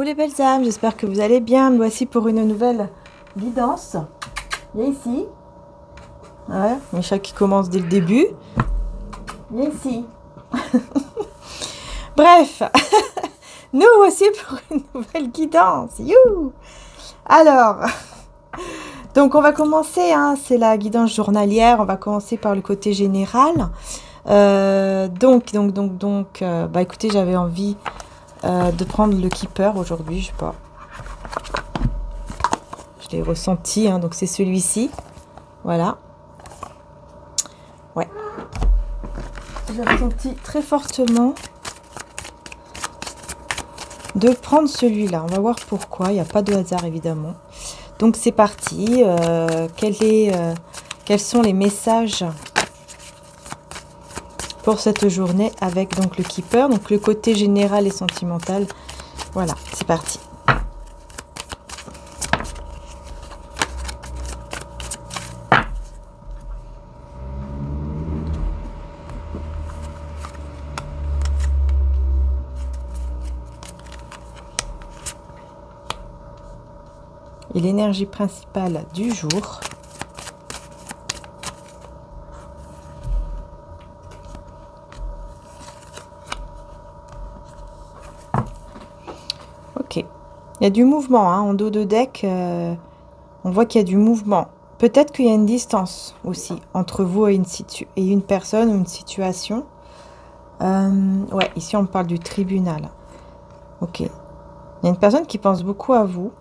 Coucou les belles âmes, j'espère que vous allez bien. Me voici pour une nouvelle guidance. Viens ici. Ouais, mes chats qui commencent dès le début. Viens ici. Bref, nous voici pour une nouvelle guidance. You. Alors, donc on va commencer, hein, c'est la guidance journalière. On va commencer par le côté général. Bah écoutez, j'avais envie de prendre le Keeper aujourd'hui, je sais pas. Je l'ai ressenti, hein, donc c'est celui-ci. Voilà. Ouais. J'ai ressenti très fortement de prendre celui-là. On va voir pourquoi. Il n'y a pas de hasard, évidemment. Donc c'est parti. Quels sont les messages pour cette journée avec donc le Keeper, donc le côté général et sentimental. Voilà, c'est parti. Et l'énergie principale du jour. Ok, il y a du mouvement, hein, en dos de deck, on voit qu'il y a du mouvement. Peut-être qu'il y a une distance aussi entre vous et une personne ou une situation. Ouais, ici on parle du tribunal. Ok, il y a une personne qui pense beaucoup à vous.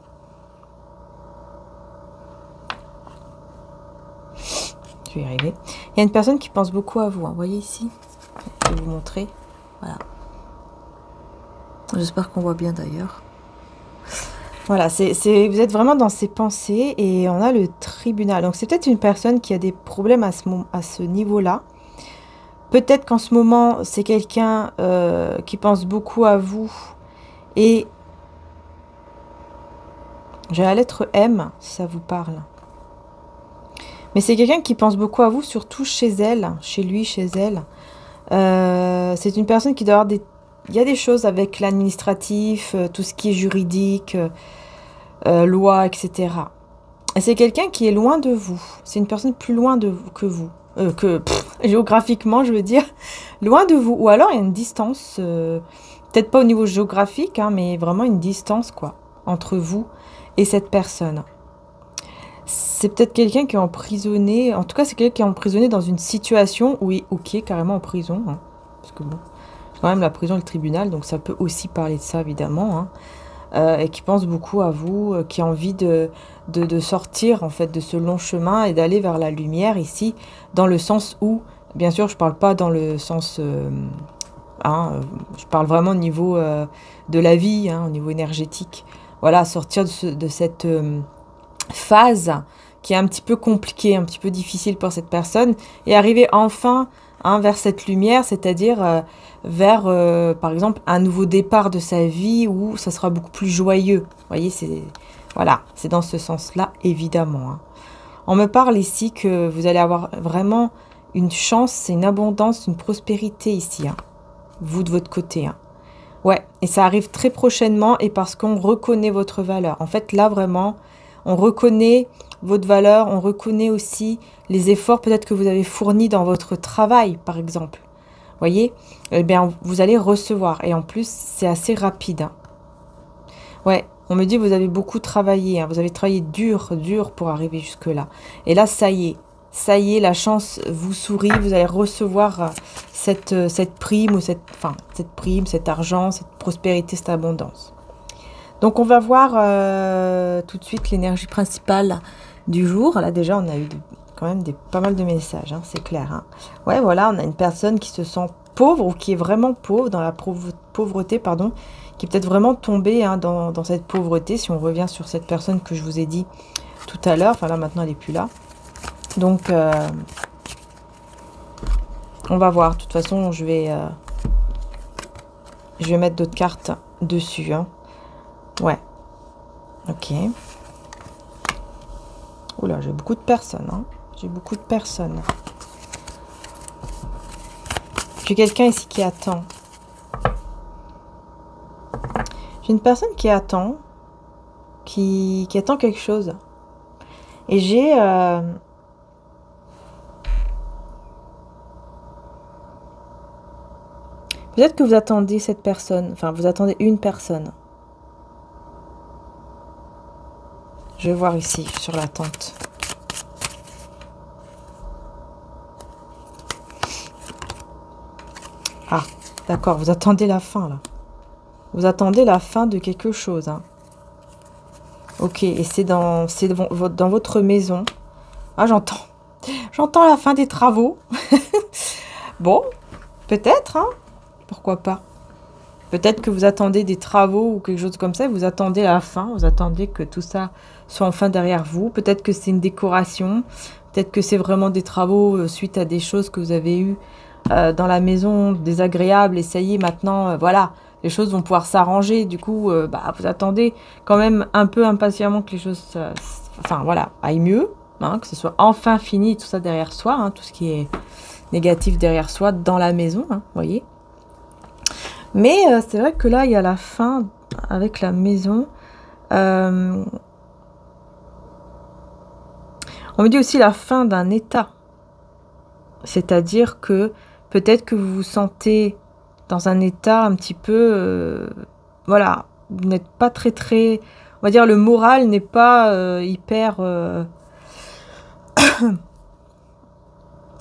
Je vais y arriver. Il y a une personne qui pense beaucoup à vous, hein. Vous voyez ici, je vais vous montrer. Voilà. J'espère qu'on voit bien d'ailleurs. Voilà, vous êtes vraiment dans ses pensées et on a le tribunal. Donc c'est peut-être une personne qui a des problèmes à ce niveau-là. Peut-être qu'en ce moment, c'est quelqu'un qui pense beaucoup à vous. Et j'ai la lettre M, si ça vous parle. Mais c'est quelqu'un qui pense beaucoup à vous, surtout chez elle, chez lui, chez elle. C'est une personne qui doit avoir des... Il y a des choses avec l'administratif, tout ce qui est juridique, loi, etc. Et c'est quelqu'un qui est loin de vous. C'est une personne plus loin que vous. Géographiquement, je veux dire. Loin de vous. Ou alors, il y a une distance, peut-être pas au niveau géographique, hein, mais vraiment une distance, quoi, entre vous et cette personne. C'est peut-être quelqu'un qui est emprisonné. En tout cas, c'est quelqu'un qui est emprisonné dans une situation où il est carrément en prison. Hein, parce que bon... quand même la prison et le tribunal, donc ça peut aussi parler de ça, évidemment, hein, et qui pense beaucoup à vous, qui a envie de sortir, en fait, de ce long chemin et d'aller vers la lumière, ici, dans le sens où, bien sûr, je ne parle pas dans le sens, je parle vraiment au niveau de la vie, hein, au niveau énergétique. Voilà, sortir de cette phase qui est un petit peu compliquée, un petit peu difficile pour cette personne, et arriver enfin, hein, vers cette lumière, c'est-à-dire... vers, par exemple, un nouveau départ de sa vie où ça sera beaucoup plus joyeux. Vous voyez, c'est dans ce sens-là, évidemment. Hein. On me parle ici que vous allez avoir vraiment une chance, une abondance, une prospérité ici, hein, vous de votre côté. Hein. Ouais, et ça arrive très prochainement et parce qu'on reconnaît votre valeur. En fait, là, vraiment, on reconnaît votre valeur, on reconnaît aussi les efforts peut-être que vous avez fournis dans votre travail, par exemple. Voyez, eh bien, vous allez recevoir. Et en plus, c'est assez rapide. Hein. Ouais, on me dit que vous avez beaucoup travaillé. Hein. Vous avez travaillé dur pour arriver jusque-là. Et là, ça y est, la chance vous sourit. Vous allez recevoir cette prime, ou cette prime, cet argent, cette prospérité, cette abondance. Donc, on va voir tout de suite l'énergie principale du jour. Là, déjà, on a eu quand même pas mal de messages, hein, c'est clair. Hein. Ouais, voilà, on a une personne qui se sent pauvre ou qui est vraiment pauvre, dans la pauvreté, pardon, qui est peut-être vraiment tombée, hein, dans cette pauvreté, si on revient sur cette personne que je vous ai dit tout à l'heure. Enfin là, maintenant, elle n'est plus là. Donc, on va voir. De toute façon, je vais mettre d'autres cartes dessus. Hein. Ouais. Ok. Oula, j'ai beaucoup de personnes, hein. J'ai beaucoup de personnes. J'ai quelqu'un ici qui attend. J'ai C'est une personne qui attend, qui attend quelque chose. Et j'ai... peut-être que vous attendez cette personne, enfin vous attendez une personne. Je vais voir ici, sur l'attente. Ah, d'accord, vous attendez la fin, là. Vous attendez la fin de quelque chose, hein. Ok, et c'est dans votre maison. Ah, j'entends. J'entends la fin des travaux. Bon, peut-être, hein. Pourquoi pas. Peut-être que vous attendez des travaux ou quelque chose comme ça. Vous attendez la fin. Vous attendez que tout ça soit enfin derrière vous. Peut-être que c'est une décoration. Peut-être que c'est vraiment des travaux suite à des choses que vous avez eues dans la maison, désagréables. Et ça y est, maintenant, voilà, les choses vont pouvoir s'arranger. Du coup, vous attendez quand même un peu impatiemment que les choses, enfin voilà, aillent mieux. Hein, que ce soit enfin fini, tout ça derrière soi. Hein, tout ce qui est négatif derrière soi dans la maison, hein, voyez. Mais c'est vrai que là, il y a la fin avec la maison. On me dit aussi la fin d'un état. C'est-à-dire que peut-être que vous vous sentez dans un état un petit peu... voilà, vous n'êtes pas très... On va dire le moral n'est pas hyper...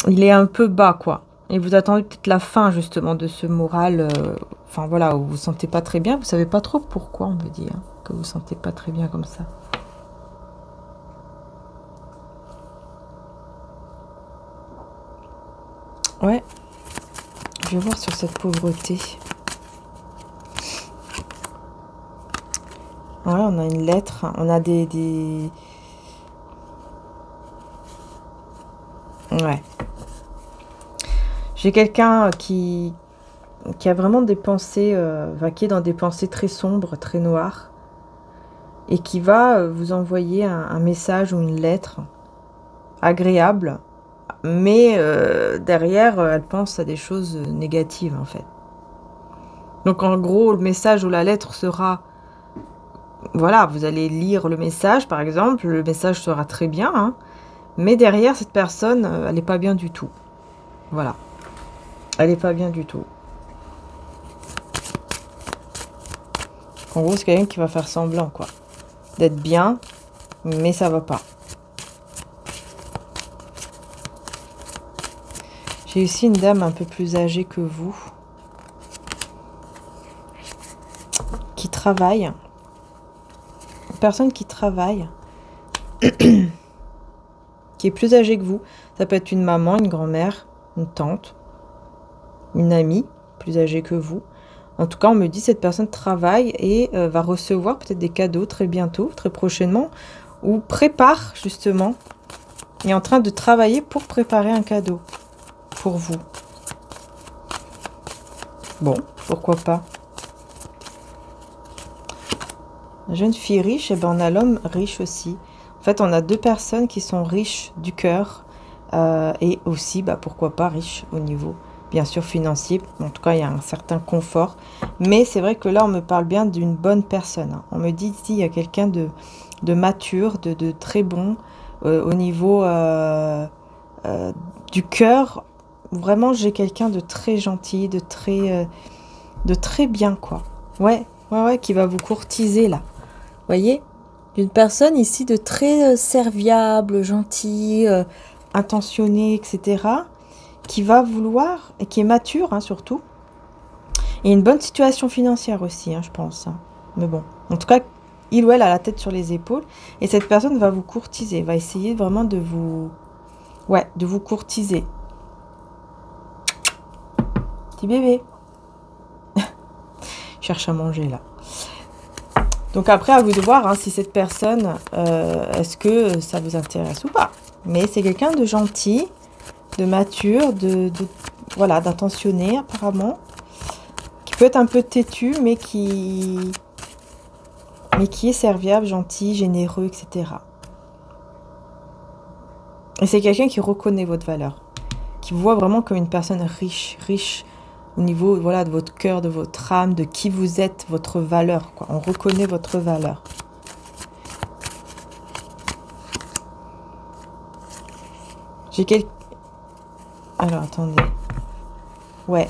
il est un peu bas, quoi. Et vous attendez peut-être la fin, justement, de ce moral... enfin, voilà, où vous vous sentez pas très bien. Vous savez pas trop pourquoi, on me dit, hein, que vous vous sentez pas très bien comme ça. Ouais. Je vais voir sur cette pauvreté. Voilà, on a une lettre. On a des... Ouais. J'ai quelqu'un qui a vraiment des pensées, qui est dans des pensées très sombres, très noires, et qui va vous envoyer un message ou une lettre agréable, mais derrière, elle pense à des choses négatives, en fait. Donc, en gros, le message ou la lettre sera... Voilà, vous allez lire le message, par exemple, le message sera très bien, hein, mais derrière, cette personne, elle n'est pas bien du tout. Voilà. Elle n'est pas bien du tout. En gros, c'est quelqu'un qui va faire semblant, quoi. D'être bien, mais ça va pas. J'ai aussi une dame un peu plus âgée que vous. Qui travaille. Une personne qui travaille. Qui est plus âgée que vous. Ça peut être une maman, une grand-mère, une tante, une amie plus âgée que vous. En tout cas, on me dit que cette personne travaille et va recevoir peut-être des cadeaux très bientôt, très prochainement, ou prépare justement, est en train de travailler pour préparer un cadeau pour vous. Bon, pourquoi pas. La jeune fille riche, et ben on a l'homme riche aussi. En fait, on a deux personnes qui sont riches du cœur et aussi, pourquoi pas, riches au niveau, bien sûr, financier. En tout cas, il y a un certain confort. Mais c'est vrai que là, on me parle bien d'une bonne personne. Hein. On me dit ici, il y a quelqu'un de mature, de très bon au niveau du cœur. Vraiment, j'ai quelqu'un de très gentil, de très bien, quoi. Ouais, qui va vous courtiser, là. Voyez, une personne ici de très serviable, gentil, intentionné, etc., qui va vouloir, et qui est mature, hein, surtout, et une bonne situation financière aussi, hein, je pense. Hein. Mais bon, en tout cas, il ou elle a la tête sur les épaules, et cette personne va vous courtiser, va essayer vraiment de vous... Ouais, de vous courtiser. Petit bébé. Cherche à manger, là. Donc après, à vous de voir hein, si cette personne, est-ce que ça vous intéresse ou pas. Mais c'est quelqu'un de gentil, de mature, voilà, d'intentionné apparemment, qui peut être un peu têtu, mais qui est serviable, gentil, généreux, etc. Et c'est quelqu'un qui reconnaît votre valeur, qui vous voit vraiment comme une personne riche Au niveau, voilà, de votre cœur, de votre âme, de qui vous êtes, votre valeur, quoi. On reconnaît votre valeur. J'ai quelques... Alors, attendez. Ouais.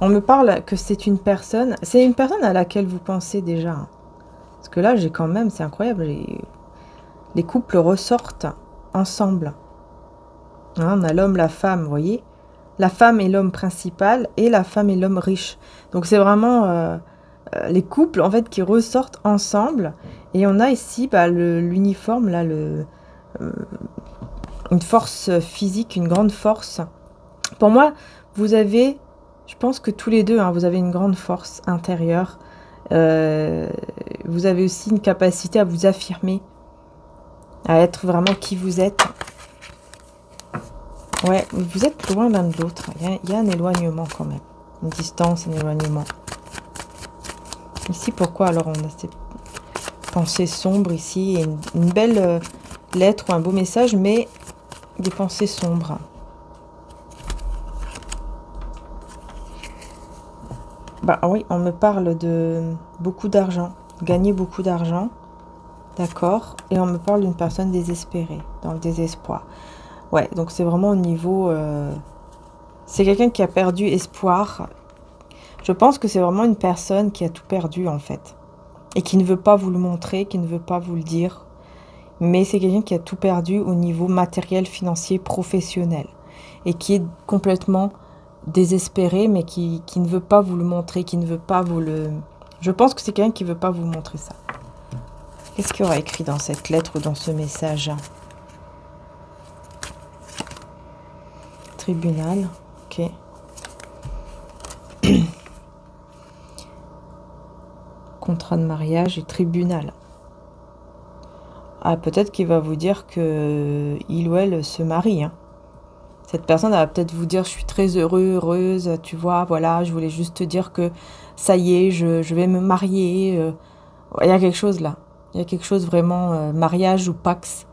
On me parle que c'est une personne... C'est une personne à laquelle vous pensez déjà. Parce que là, j'ai quand même... C'est incroyable. Les couples ressortent ensemble. Hein, on a l'homme, la femme, vous voyez. La femme est l'homme principal et la femme est l'homme riche. Donc, c'est vraiment... les couples, en fait, qui ressortent ensemble. Et on a ici l'uniforme, là, une force physique, une grande force. Pour moi, vous avez, je pense que tous les deux, hein, vous avez une grande force intérieure. Vous avez aussi une capacité à vous affirmer, à être vraiment qui vous êtes. Ouais, vous êtes loin l'un de l'autre. Il y a un éloignement quand même. Une distance, un éloignement. Ici, pourquoi alors on a ces pensées sombres ici et une belle lettre ou un beau message, mais des pensées sombres. Bah oui, on me parle de beaucoup d'argent, gagner beaucoup d'argent, d'accord, et on me parle d'une personne désespérée, dans le désespoir. Ouais, donc c'est vraiment au niveau... c'est quelqu'un qui a perdu espoir. Je pense que c'est vraiment une personne qui a tout perdu en fait, et qui ne veut pas vous le montrer, qui ne veut pas vous le dire. Mais c'est quelqu'un qui a tout perdu au niveau matériel, financier, professionnel. Et qui est complètement désespéré, mais qui ne veut pas vous le montrer, qui ne veut pas vous le... Je pense que c'est quelqu'un qui ne veut pas vous montrer ça. Qu'est-ce qu'il y aura écrit dans cette lettre ou dans ce message? Tribunal, ok. Contrat de mariage et tribunal. Ah, peut-être qu'il va vous dire que il ou elle se marie. Hein. Cette personne elle va peut-être vous dire, je suis très heureuse, tu vois, voilà, je voulais juste te dire que ça y est, je vais me marier. Il y a quelque chose là. Il y a quelque chose vraiment, mariage ou pax.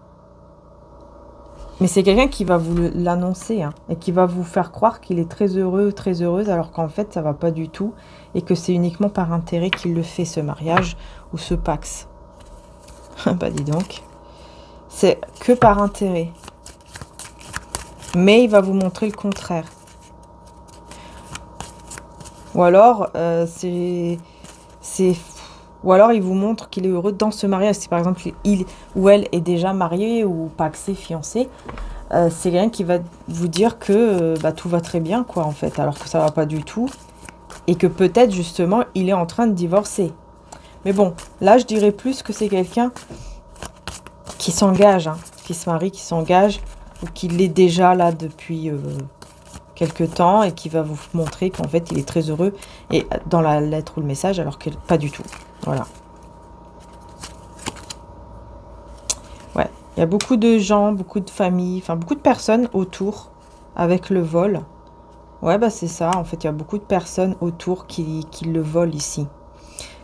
Mais c'est quelqu'un qui va vous l'annoncer hein, et qui va vous faire croire qu'il est très heureux, très heureuse, alors qu'en fait, ça va pas du tout et que c'est uniquement par intérêt qu'il le fait, ce mariage ou ce pax. Bah dis donc, c'est que par intérêt. Mais il va vous montrer le contraire. Ou alors, ou alors il vous montre qu'il est heureux dans ce mariage. Si par exemple il ou elle est déjà marié ou paxé, fiancé, c'est quelqu'un qui va vous dire que tout va très bien, quoi, en fait, alors que ça va pas du tout. Et que peut-être justement il est en train de divorcer. Mais bon, là je dirais plus que c'est quelqu'un qui s'engage, hein, qui se marie, qui s'engage, ou qui l'est déjà là depuis quelque temps et qui va vous montrer qu'en fait il est très heureux et dans la lettre ou le message, alors que pas du tout. Voilà. Ouais, il y a beaucoup de gens, beaucoup de familles, enfin beaucoup de personnes autour avec le vol. Ouais, bah c'est ça, en fait, il y a beaucoup de personnes autour qui le volent ici.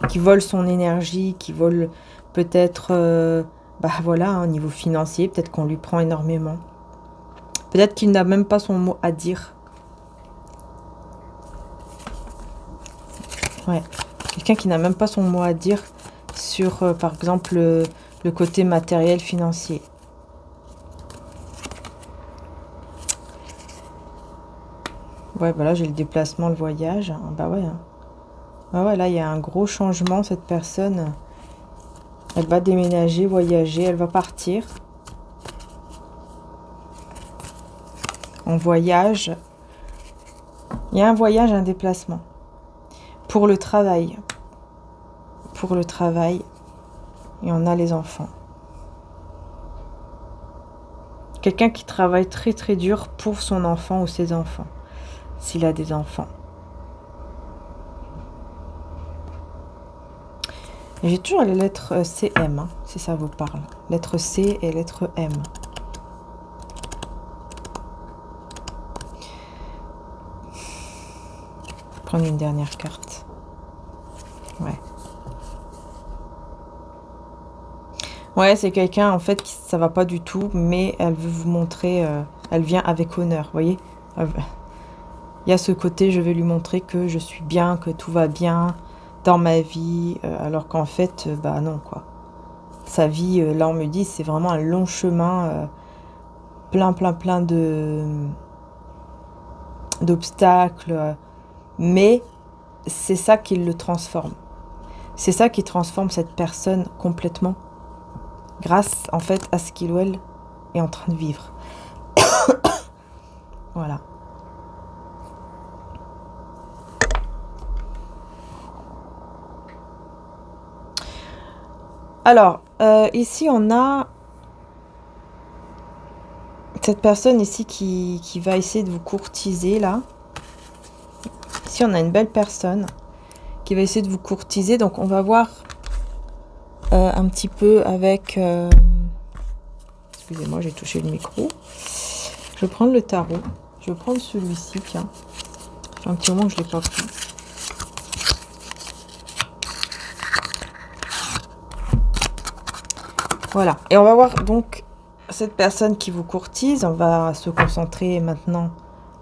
Qui volent son énergie, qui volent peut-être, voilà, au niveau financier, peut-être qu'on lui prend énormément. Peut-être qu'il n'a même pas son mot à dire. Ouais, quelqu'un qui n'a même pas son mot à dire sur, par exemple, le côté matériel, financier. Ouais, voilà, j'ai le déplacement, le voyage. Bah ouais. Hein. Ah ouais, là, il y a un gros changement. Cette personne, elle va déménager, voyager, elle va partir. En voyage. Il y a un voyage, un déplacement. Pour le travail. Pour le travail. Et on a les enfants. Quelqu'un qui travaille très très dur pour son enfant ou ses enfants. S'il a des enfants. J'ai toujours les lettres CM, hein, si ça vous parle. Lettre C et lettre M. Je vais prendre une dernière carte. Ouais. Ouais, c'est quelqu'un, en fait, qui ça va pas du tout, mais elle veut vous montrer... elle vient avec honneur, vous voyez? Il y a ce côté, je vais lui montrer que je suis bien, que tout va bien dans ma vie, alors qu'en fait, bah non, quoi. Sa vie, là, on me dit, c'est vraiment un long chemin, plein d'obstacles, mais c'est ça qui le transforme. C'est ça qui transforme cette personne complètement, grâce, en fait, à ce qu'il ou elle est en train de vivre. Voilà. Alors, ici, on a cette personne ici qui va essayer de vous courtiser, là. Ici, on a une belle personne qui va essayer de vous courtiser. Donc, on va voir un petit peu avec... Excusez-moi, j'ai touché le micro. Je vais prendre le tarot. Je vais prendre celui-ci, tiens. Ça fait un petit moment que je ne l'ai pas pris. Voilà. Et on va voir donc cette personne qui vous courtise. On va se concentrer maintenant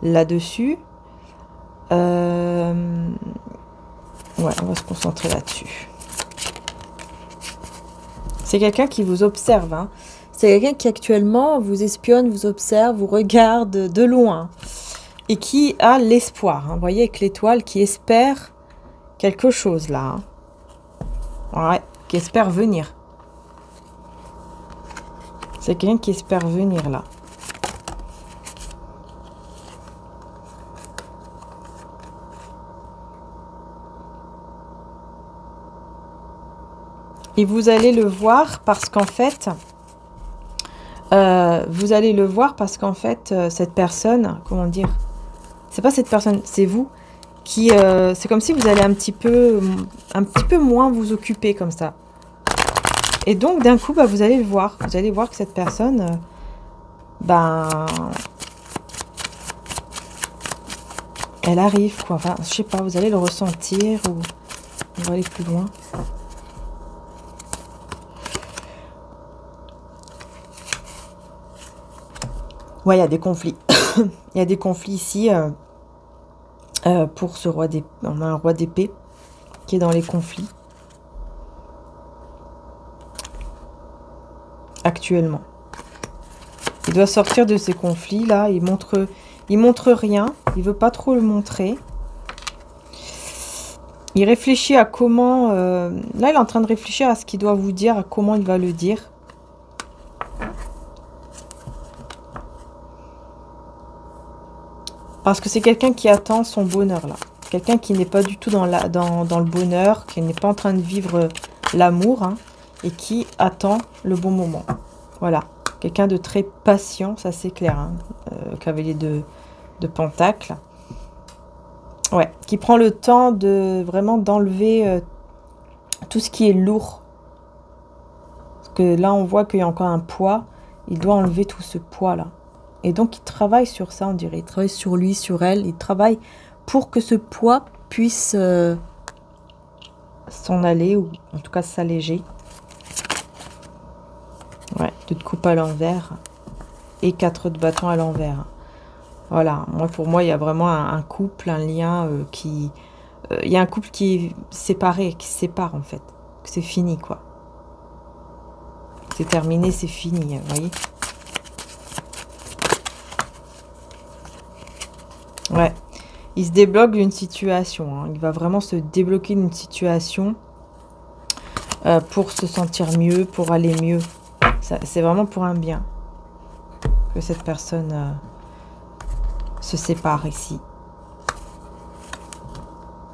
là-dessus. Ouais, on va se concentrer là-dessus. C'est quelqu'un qui vous observe, hein. C'est quelqu'un qui actuellement vous espionne, vous observe, vous regarde de loin. Et qui a l'espoir, hein. Vous voyez, avec l'étoile, qui espère quelque chose là. Hein. Ouais, qui espère venir. C'est quelqu'un qui espère venir là. Et vous allez le voir parce qu'en fait, cette personne, comment dire, c'est pas cette personne, c'est vous qui, c'est comme si vous allez un petit peu moins vous occuper comme ça. Et donc d'un coup, bah, vous allez le voir, vous allez voir que cette personne, elle arrive quoi. Enfin, je sais pas, vous allez le ressentir ou on va aller plus loin. Ouais, il y a des conflits. Il y a des conflits ici pour ce roi d'épée. On a un roi d'épée qui est dans les conflits. Actuellement. Il doit sortir de ces conflits-là. Il montre rien. Il veut pas trop le montrer. Il réfléchit à comment... là, il est en train de réfléchir à ce qu'il doit vous dire, à comment il va le dire. Parce que c'est quelqu'un qui attend son bonheur, là. Quelqu'un qui n'est pas du tout dans le bonheur, qui n'est pas en train de vivre l'amour, hein, et qui attend le bon moment. Voilà. Quelqu'un de très patient, ça c'est clair. Hein, cavalier de pentacles. Ouais. Qui prend le temps de vraiment d'enlever tout ce qui est lourd. Parce que là, on voit qu'il y a encore un poids. Il doit enlever tout ce poids-là. Et donc, il travaille sur ça, on dirait. Il travaille sur lui, sur elle. Il travaille pour que ce poids puisse s'en aller, ou en tout cas s'alléger. Ouais, 2 de coupe à l'envers. Et 4 de bâton à l'envers. Voilà. Pour moi, il y a vraiment un couple, un lien qui... il y a un couple qui est séparé, qui se sépare, en fait. C'est fini, quoi. C'est terminé, c'est fini, vous voyez. Ouais, il se débloque d'une situation. Hein. Il va vraiment se débloquer d'une situation pour se sentir mieux, pour aller mieux. C'est vraiment pour un bien que cette personne se sépare ici.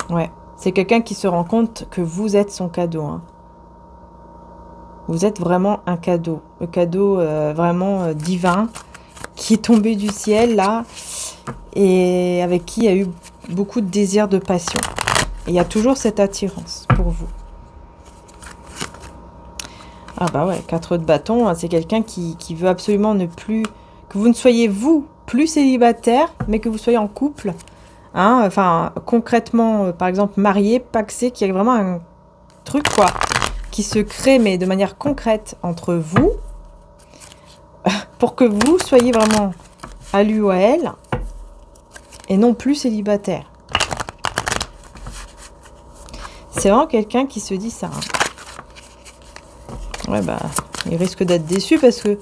Ouais, c'est quelqu'un qui se rend compte que vous êtes son cadeau. Hein. Vous êtes vraiment un cadeau. Le cadeau vraiment divin qui est tombé du ciel là. Et avec qui il y a eu beaucoup de désir, de passion. Et il y a toujours cette attirance pour vous. Ah bah ouais, 4 de bâton, hein, c'est quelqu'un qui veut absolument ne plus... Que vous ne soyez, vous, plus célibataire, mais que vous soyez en couple. Hein, enfin, concrètement, par exemple, marié, pacsé, qu'il y a vraiment un truc, quoi, qui se crée, mais de manière concrète, entre vous, pour que vous soyez vraiment à lui ou à elle. et non plus célibataire. C'est vraiment quelqu'un qui se dit ça. Hein. Ouais, bah, il risque d'être déçu parce que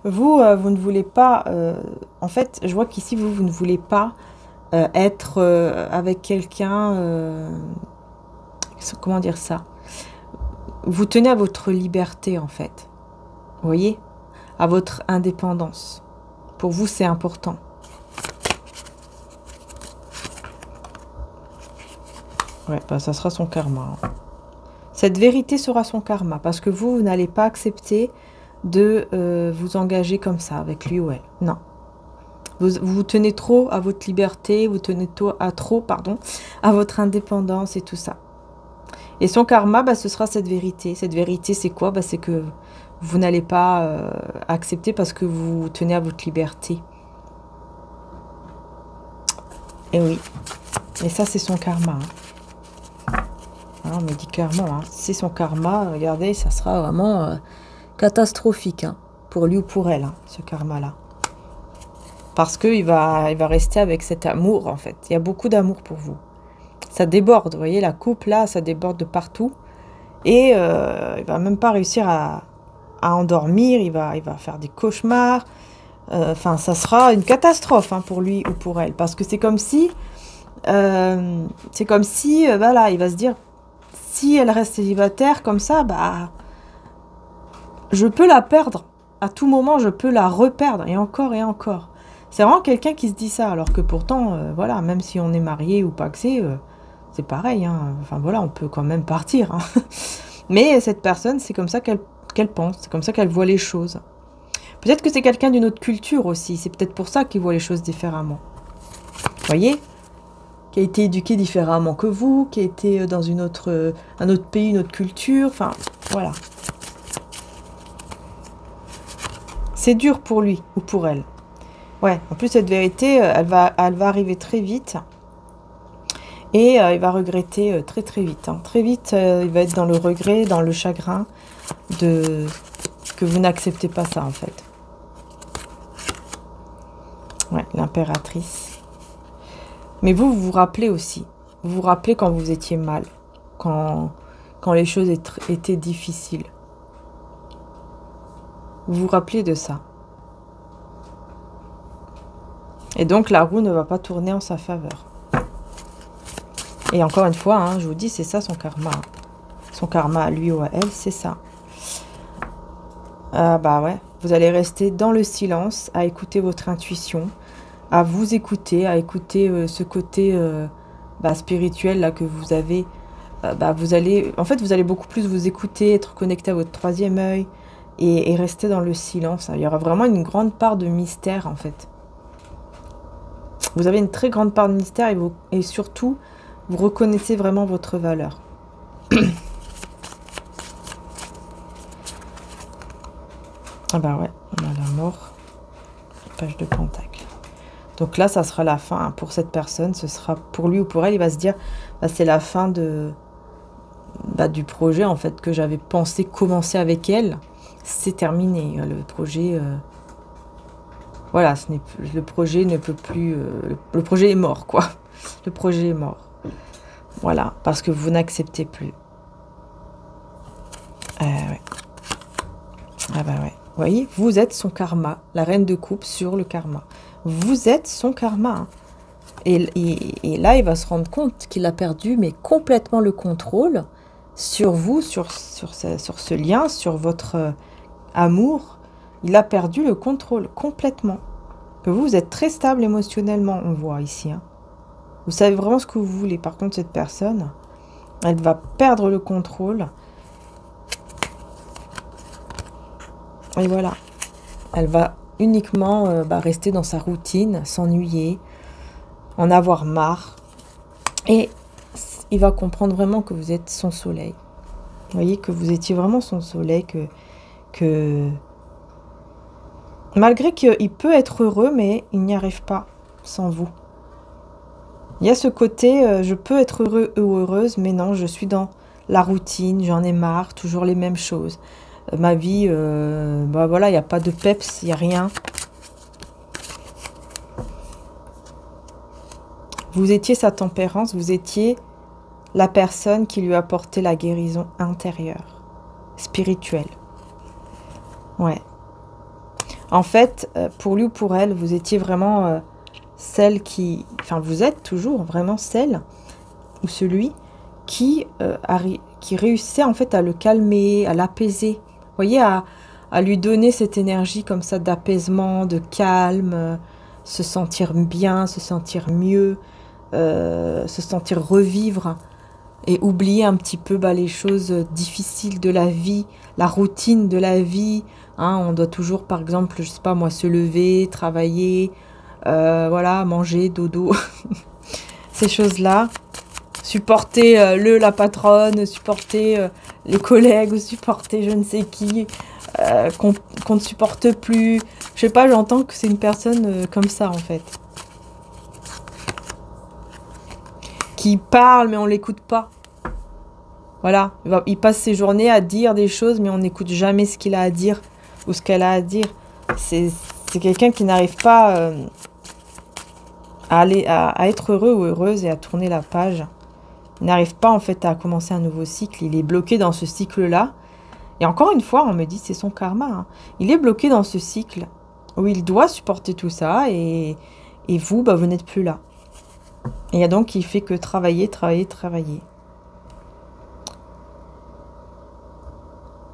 vous, vous ne voulez pas... en fait, je vois qu'ici, vous ne voulez pas être avec quelqu'un... comment dire ça? Vous tenez à votre liberté, en fait. Vous voyez? À votre indépendance. Pour vous, c'est important. Ouais, bah, ça sera son karma. Hein. Cette vérité sera son karma. Parce que vous n'allez pas accepter de vous engager comme ça avec lui ou elle. Non. Vous tenez trop à votre liberté, vous tenez trop à votre indépendance et tout ça. Et son karma, bah, ce sera cette vérité. Cette vérité, c'est quoi? Bah, c'est que vous n'allez pas accepter parce que vous tenez à votre liberté. Et oui. Et ça, c'est son karma. Hein. Alors, on me dit clairement, hein, c'est son karma. Regardez, ça sera vraiment catastrophique hein, pour lui ou pour elle, hein, ce karma-là. Parce qu'il va rester avec cet amour, en fait. Il y a beaucoup d'amour pour vous. Ça déborde, vous voyez, la coupe, là, ça déborde de partout. Et il va même pas réussir à endormir, il va faire des cauchemars. Enfin, ça sera une catastrophe hein, pour lui ou pour elle. Parce que c'est comme si, voilà, il va se dire, si elle reste célibataire comme ça, bah, je peux la perdre. À tout moment, je peux la reperdre, et encore et encore. C'est vraiment quelqu'un qui se dit ça, alors que pourtant, voilà, même si on est marié ou pas que c'est pareil. Hein. Enfin, voilà, on peut quand même partir. Hein. Mais cette personne, c'est comme ça qu'elle pense, c'est comme ça qu'elle voit les choses. Peut-être que c'est quelqu'un d'une autre culture aussi, c'est peut-être pour ça qu'il voit les choses différemment. Vous voyez? Qui a été éduqué différemment que vous, qui a été dans un autre pays, une autre culture, enfin, voilà. C'est dur pour lui ou pour elle. Ouais, en plus, cette vérité, elle va arriver très vite. Et il va regretter très très vite. Hein. Très vite, il va être dans le regret, dans le chagrin que vous n'acceptez pas ça en fait. Ouais, l'impératrice. Mais vous vous rappelez aussi. Vous vous rappelez quand vous étiez mal. Quand les choses étaient difficiles. Vous vous rappelez de ça. Et donc la roue ne va pas tourner en sa faveur. Et encore une fois, hein, je vous dis, c'est ça son karma. Son karma à lui ou à elle, c'est ça. Bah ouais, vous allez rester dans le silence, à écouter votre intuition, à vous écouter, à écouter ce côté spirituel là que vous avez. Vous allez beaucoup plus vous écouter, être connecté à votre troisième œil et rester dans le silence. Il y aura vraiment une grande part de mystère en fait. Vous avez une très grande part de mystère et surtout, vous reconnaissez vraiment votre valeur. Ah bah ouais, on a la mort. Page de pentacle. Donc là, ça sera la fin pour cette personne. Ce sera pour lui ou pour elle. Il va se dire, c'est la fin du projet en fait que j'avais pensé commencer avec elle. C'est terminé. Le projet... Voilà, le projet ne peut plus... le projet est mort, quoi. Le projet est mort. Voilà, parce que vous n'acceptez plus. Ouais. Ah bah ouais. Vous voyez, vous êtes son karma. La reine de coupe sur le karma. Vous êtes son karma. Hein. Et là, il va se rendre compte qu'il a perdu, mais complètement le contrôle sur vous, sur ce lien, sur votre amour. Il a perdu le contrôle complètement. Que vous êtes très stable émotionnellement, on voit ici. Hein. Vous savez vraiment ce que vous voulez. Par contre, cette personne, elle va perdre le contrôle. Et voilà. Elle va uniquement rester dans sa routine, s'ennuyer, en avoir marre. Et il va comprendre vraiment que vous êtes son soleil. Vous voyez que vous étiez vraiment son soleil, que malgré qu'il peut être heureux, mais il n'y arrive pas sans vous. Il y a ce côté, je peux être heureux ou heureuse, mais non, je suis dans la routine, j'en ai marre, toujours les mêmes choses. Ma vie, voilà, il n'y a pas de peps, il n'y a rien. Vous étiez sa tempérance, vous étiez la personne qui lui apportait la guérison intérieure, spirituelle. Ouais. En fait, pour lui ou pour elle, vous étiez vraiment celle qui... Enfin, vous êtes toujours vraiment celle ou celui qui réussissait en fait à le calmer, à l'apaiser. Vous voyez, à lui donner cette énergie comme ça d'apaisement, de calme, se sentir bien, se sentir mieux, se sentir revivre et oublier un petit peu les choses difficiles de la vie, la routine de la vie. Hein, on doit toujours, par exemple, je sais pas moi, se lever, travailler, voilà, manger, dodo, ces choses-là. Supporter la patronne, supporter les collègues, ou supporter je ne sais qui, qu'on ne supporte plus. Je sais pas, j'entends que c'est une personne comme ça, en fait. Qui parle, mais on l'écoute pas. Voilà, il passe ses journées à dire des choses, mais on n'écoute jamais ce qu'il a à dire ou ce qu'elle a à dire. C'est quelqu'un qui n'arrive pas à être heureux ou heureuse et à tourner la page. Il n'arrive pas en fait à commencer un nouveau cycle. Il est bloqué dans ce cycle-là. Et encore une fois, on me dit c'est son karma. Hein. Il est bloqué dans ce cycle où il doit supporter tout ça et vous, vous n'êtes plus là. Et donc, il fait que travailler, travailler, travailler.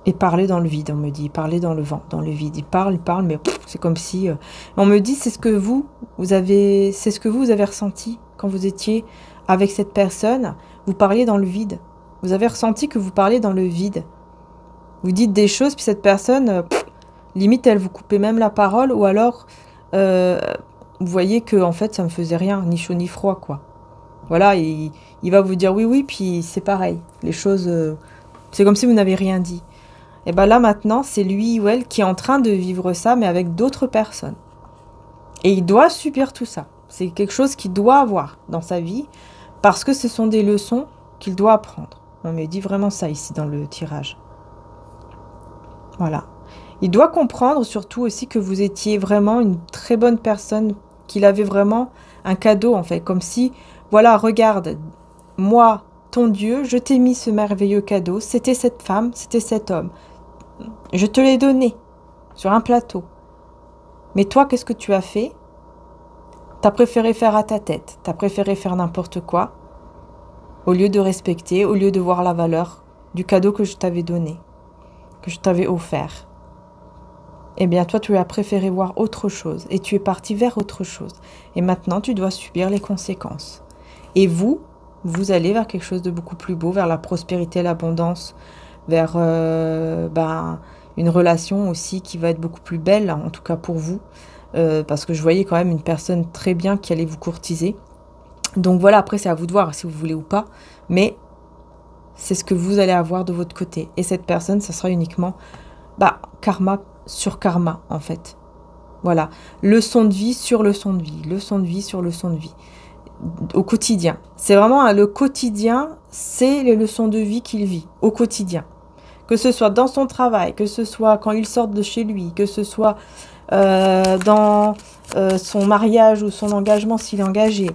Et parler dans le vide, on me dit. Parler dans le vent, dans le vide. Il parle, mais c'est comme si... On me dit, c'est ce que vous avez ressenti quand vous étiez avec cette personne. Vous parliez dans le vide. Vous avez ressenti que vous parliez dans le vide. Vous dites des choses, puis cette personne, limite, elle vous coupait même la parole, ou alors, vous voyez que en fait, ça me faisait rien, ni chaud ni froid, quoi. Voilà, il va vous dire oui, puis c'est pareil. Les choses, c'est comme si vous n'avez rien dit. Et bien là, maintenant, c'est lui ou elle qui est en train de vivre ça, mais avec d'autres personnes. Et il doit subir tout ça. C'est quelque chose qu'il doit avoir dans sa vie, parce que ce sont des leçons qu'il doit apprendre. On me dit vraiment ça ici dans le tirage. Voilà. Il doit comprendre surtout aussi que vous étiez vraiment une très bonne personne, qu'il avait vraiment un cadeau en fait, comme si, voilà, regarde, moi, ton Dieu, je t'ai mis ce merveilleux cadeau, c'était cette femme, c'était cet homme. Je te l'ai donné sur un plateau. Mais toi, qu'est-ce que tu as fait? T'as préféré faire à ta tête, t'as préféré faire n'importe quoi, au lieu de respecter, au lieu de voir la valeur du cadeau que je t'avais donné, que je t'avais offert. Eh bien, toi, tu as préféré voir autre chose et tu es parti vers autre chose. Et maintenant, tu dois subir les conséquences. Et vous allez vers quelque chose de beaucoup plus beau, vers la prospérité, l'abondance, vers une relation aussi qui va être beaucoup plus belle, en tout cas pour vous, parce que je voyais quand même une personne très bien qui allait vous courtiser. Donc voilà, après, c'est à vous de voir si vous voulez ou pas, mais c'est ce que vous allez avoir de votre côté. Et cette personne, ça sera uniquement karma sur karma, en fait. Voilà. Leçon de vie sur leçon de vie. Leçon de vie sur leçon de vie. Au quotidien. C'est vraiment le quotidien, c'est les leçons de vie qu'il vit. Au quotidien. Que ce soit dans son travail, que ce soit quand il sort de chez lui, que ce soit dans son mariage ou son engagement s'il est engagé.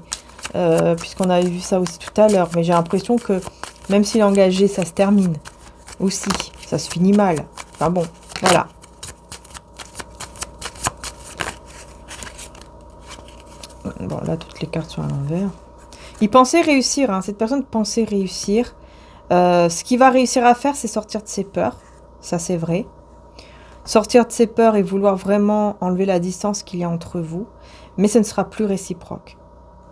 Puisqu'on avait vu ça aussi tout à l'heure. Mais j'ai l'impression que même s'il est engagé, ça se termine. Aussi. Ça se finit mal. Enfin bon, voilà. Bon, là, toutes les cartes sont à l'envers. Il pensait réussir, hein. Cette personne pensait réussir. Ce qu'il va réussir à faire, c'est sortir de ses peurs. Ça, c'est vrai. Sortir de ses peurs et vouloir vraiment enlever la distance qu'il y a entre vous. Mais ce ne sera plus réciproque.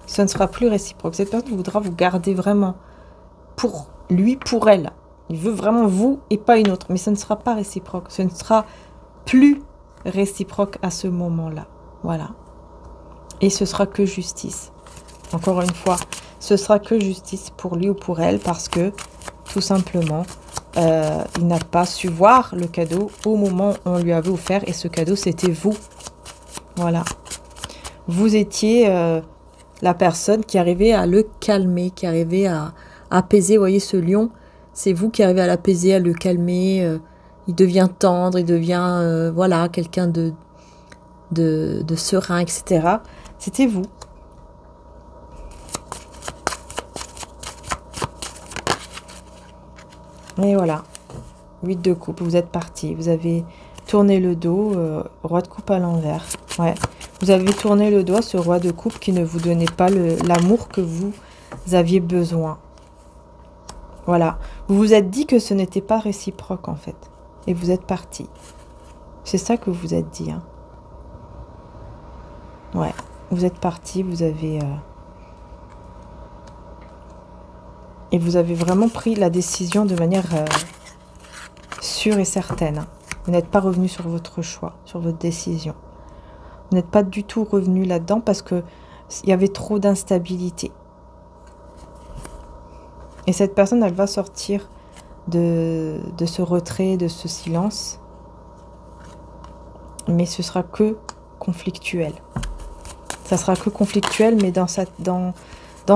Ce ne sera plus réciproque. Cette personne voudra vous garder vraiment pour lui, pour elle. Il veut vraiment vous et pas une autre. Mais ce ne sera pas réciproque. Ce ne sera plus réciproque à ce moment-là. Voilà. Et ce sera que justice. Encore une fois, ce sera que justice pour lui ou pour elle parce que, tout simplement, il n'a pas su voir le cadeau au moment où on lui avait offert. Et ce cadeau, c'était vous. Voilà. Vous étiez la personne qui arrivait à le calmer, qui arrivait à apaiser. Vous voyez, ce lion, c'est vous qui arrivez à l'apaiser, à le calmer. Il devient tendre, il devient, voilà, quelqu'un de serein, etc. C'était vous. Et voilà. 8 de coupe, vous êtes parti. Vous avez tourné le dos, roi de coupe à l'envers. Ouais. Vous avez tourné le dos à ce roi de coupe qui ne vous donnait pas l'amour que vous aviez besoin. Voilà. Vous vous êtes dit que ce n'était pas réciproque en fait. Et vous êtes parti. C'est ça que vous vous êtes dit. Hein. Ouais. Vous êtes parti, vous avez... Et vous avez vraiment pris la décision de manière sûre et certaine. Vous n'êtes pas revenu sur votre choix, sur votre décision. Vous n'êtes pas du tout revenu là-dedans parce que il y avait trop d'instabilité. Et cette personne, elle va sortir de ce retrait, de ce silence. Mais ce sera que conflictuel. Ça sera que conflictuel, mais dans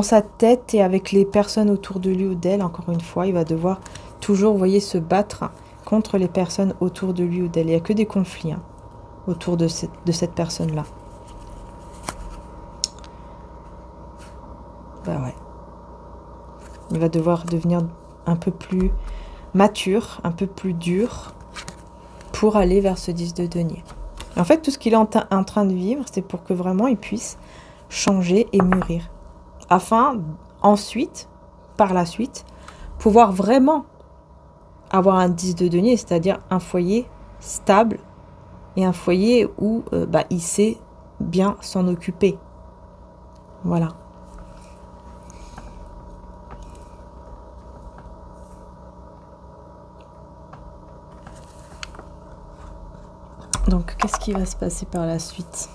sa tête et avec les personnes autour de lui ou d'elle, encore une fois, il va devoir toujours, vous voyez, se battre contre les personnes autour de lui ou d'elle. Il n'y a que des conflits hein, autour de cette personne-là. Bah ouais. Il va devoir devenir un peu plus mature, un peu plus dur pour aller vers ce 10 de denier. En fait, tout ce qu'il est en train de vivre, c'est pour que vraiment il puisse changer et mûrir. Afin, ensuite, par la suite, pouvoir vraiment avoir un 10 de denier, c'est-à-dire un foyer stable et un foyer où il sait bien s'en occuper. Voilà. Donc, qu'est-ce qui va se passer par la suite?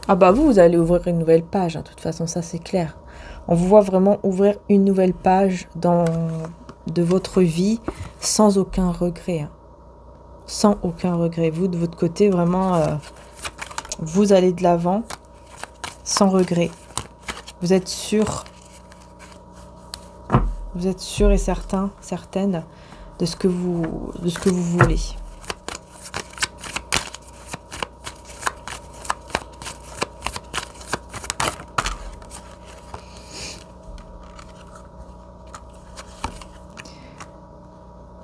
Ah bah vous allez ouvrir une nouvelle page, hein. De toute façon, ça c'est clair. On vous voit vraiment ouvrir une nouvelle page de votre vie sans aucun regret. Hein. Sans aucun regret. Vous, de votre côté, vraiment, vous allez de l'avant sans regret. Vous êtes sûr. Vous êtes sûr et certaine de ce que vous voulez.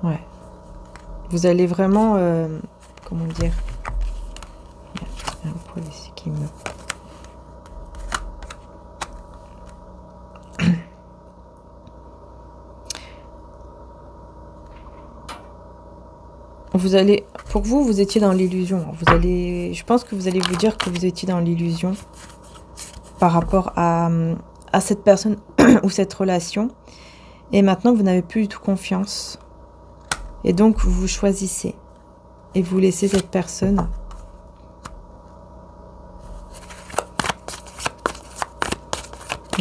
Ouais. Vous allez vraiment... comment dire? Il y a un poil ici qui me... Vous allez... Pour vous, vous étiez dans l'illusion. Je pense que vous allez vous dire que vous étiez dans l'illusion par rapport à cette personne ou cette relation. Et maintenant, vous n'avez plus du tout confiance. Et donc, vous choisissez. Et vous laissez cette personne.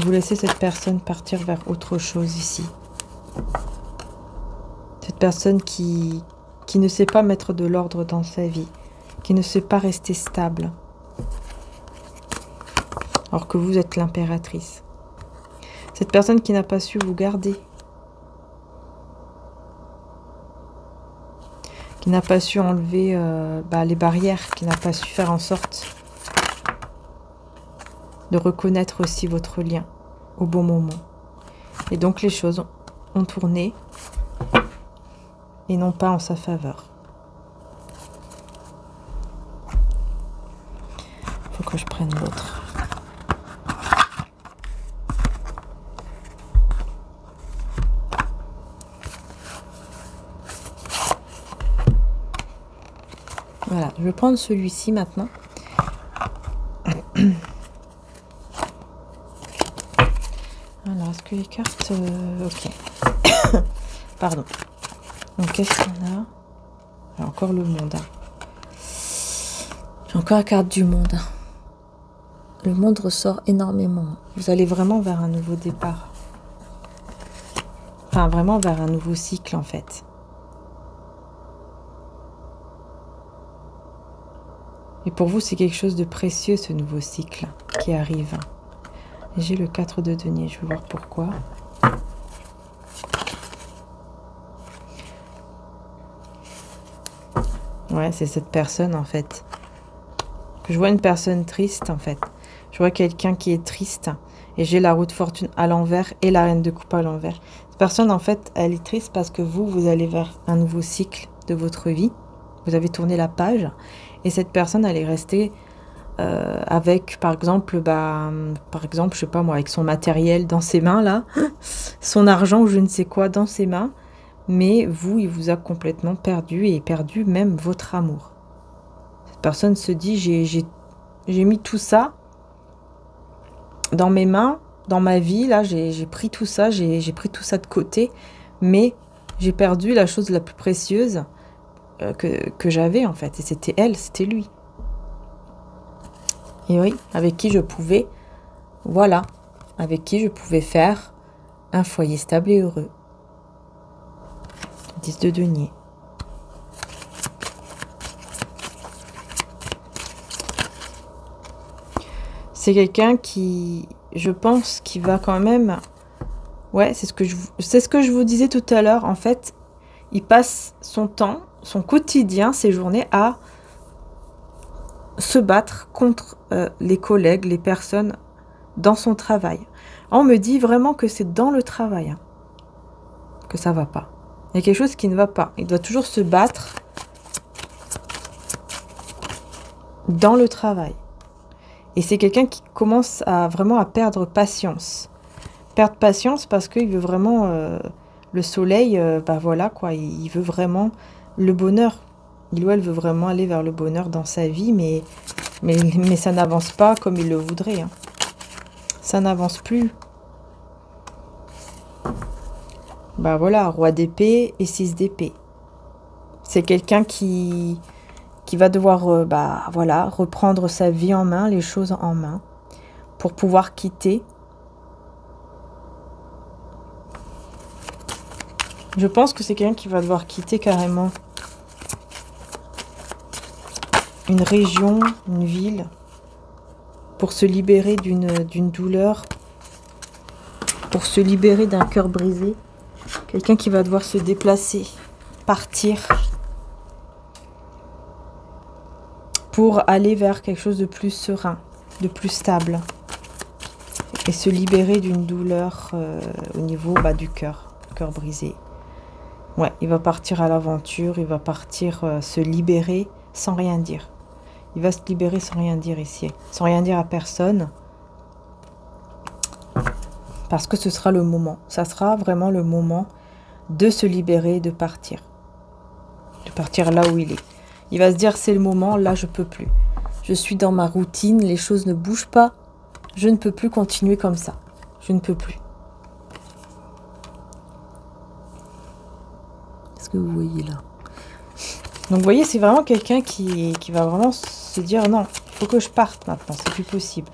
Vous laissez cette personne partir vers autre chose ici. Cette personne qui ne sait pas mettre de l'ordre dans sa vie. Qui ne sait pas rester stable. Alors que vous êtes l'impératrice. Cette personne qui n'a pas su vous garder. Qui n'a pas su enlever les barrières, qui n'a pas su faire en sorte de reconnaître aussi votre lien au bon moment. Et donc les choses ont tourné et non pas en sa faveur. Il faut que je prenne l'autre. Voilà, je vais prendre celui-ci maintenant. Alors, est-ce que les cartes... ok. Pardon. Donc, qu'est-ce qu'on a? Alors, encore le monde. J'ai encore la carte du monde. Le monde ressort énormément. Vous allez vraiment vers un nouveau départ. Enfin, vraiment vers un nouveau cycle, en fait. Et pour vous, c'est quelque chose de précieux, ce nouveau cycle qui arrive. J'ai le 4 de denier, je vais voir pourquoi. Ouais, c'est cette personne, en fait. Je vois une personne triste, en fait. Je vois quelqu'un qui est triste Et j'ai la roue de fortune à l'envers et la reine de coupe à l'envers. Cette personne, en fait, elle est triste parce que vous allez vers un nouveau cycle de votre vie. Vous avez tourné la page. Et cette personne, elle est restée avec, par exemple, je sais pas moi, avec son matériel dans ses mains, là. Son argent ou je ne sais quoi dans ses mains. Mais vous, il vous a complètement perdu et perdu même votre amour. Cette personne se dit, j'ai mis tout ça dans mes mains, dans ma vie, là, j'ai pris tout ça, j'ai pris tout ça de côté, mais j'ai perdu la chose la plus précieuse que j'avais, en fait. Et c'était elle, c'était lui. Et oui, avec qui je pouvais, voilà, avec qui je pouvais faire un foyer stable et heureux. 10 de denier. C'est quelqu'un qui, je pense, qui va quand même... Ouais, c'est ce que je vous disais tout à l'heure. En fait, il passe son temps, son quotidien, ses journées à se battre contre les collègues, les personnes dans son travail. On me dit vraiment que c'est dans le travail hein, que ça va pas. Il y a quelque chose qui ne va pas. Il doit toujours se battre dans le travail. Et c'est quelqu'un qui commence à vraiment à perdre patience. Perdre patience parce qu'il veut vraiment le soleil, voilà quoi, il veut vraiment le bonheur. Il ou elle veut vraiment aller vers le bonheur dans sa vie, mais ça n'avance pas comme il le voudrait. Hein. Ça n'avance plus. Voilà, roi d'épée et 6 d'épée. C'est quelqu'un qui va devoir voilà, reprendre sa vie en main, les choses en main, pour pouvoir quitter. Je pense que c'est quelqu'un qui va devoir quitter carrément une région, une ville, pour se libérer d'une douleur, pour se libérer d'un cœur brisé. Quelqu'un qui va devoir se déplacer, partir, pour aller vers quelque chose de plus serein, de plus stable. Et se libérer d'une douleur au niveau du cœur brisé. Ouais, il va partir à l'aventure, il va partir se libérer sans rien dire. Il va se libérer sans rien dire ici, sans rien dire à personne. Parce que ce sera le moment, ça sera vraiment le moment de se libérer, de partir. De partir là où il est. Il va se dire, c'est le moment, là je peux plus. Je suis dans ma routine, les choses ne bougent pas. Je ne peux plus continuer comme ça. Je ne peux plus. Qu'est-ce que vous voyez là? Donc vous voyez, c'est vraiment quelqu'un qui va vraiment se dire, non, il faut que je parte maintenant, c'est plus possible.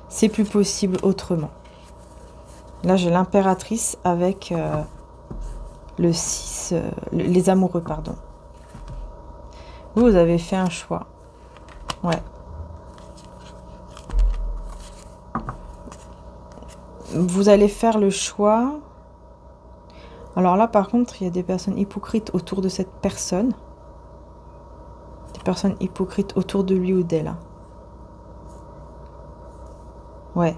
C'est plus possible autrement. Là, j'ai l'impératrice avec le 6, les amoureux, pardon. Vous avez fait un choix. Ouais. Vous allez faire le choix. Alors là, par contre, il y a des personnes hypocrites autour de cette personne. Des personnes hypocrites autour de lui ou d'elle. Ouais.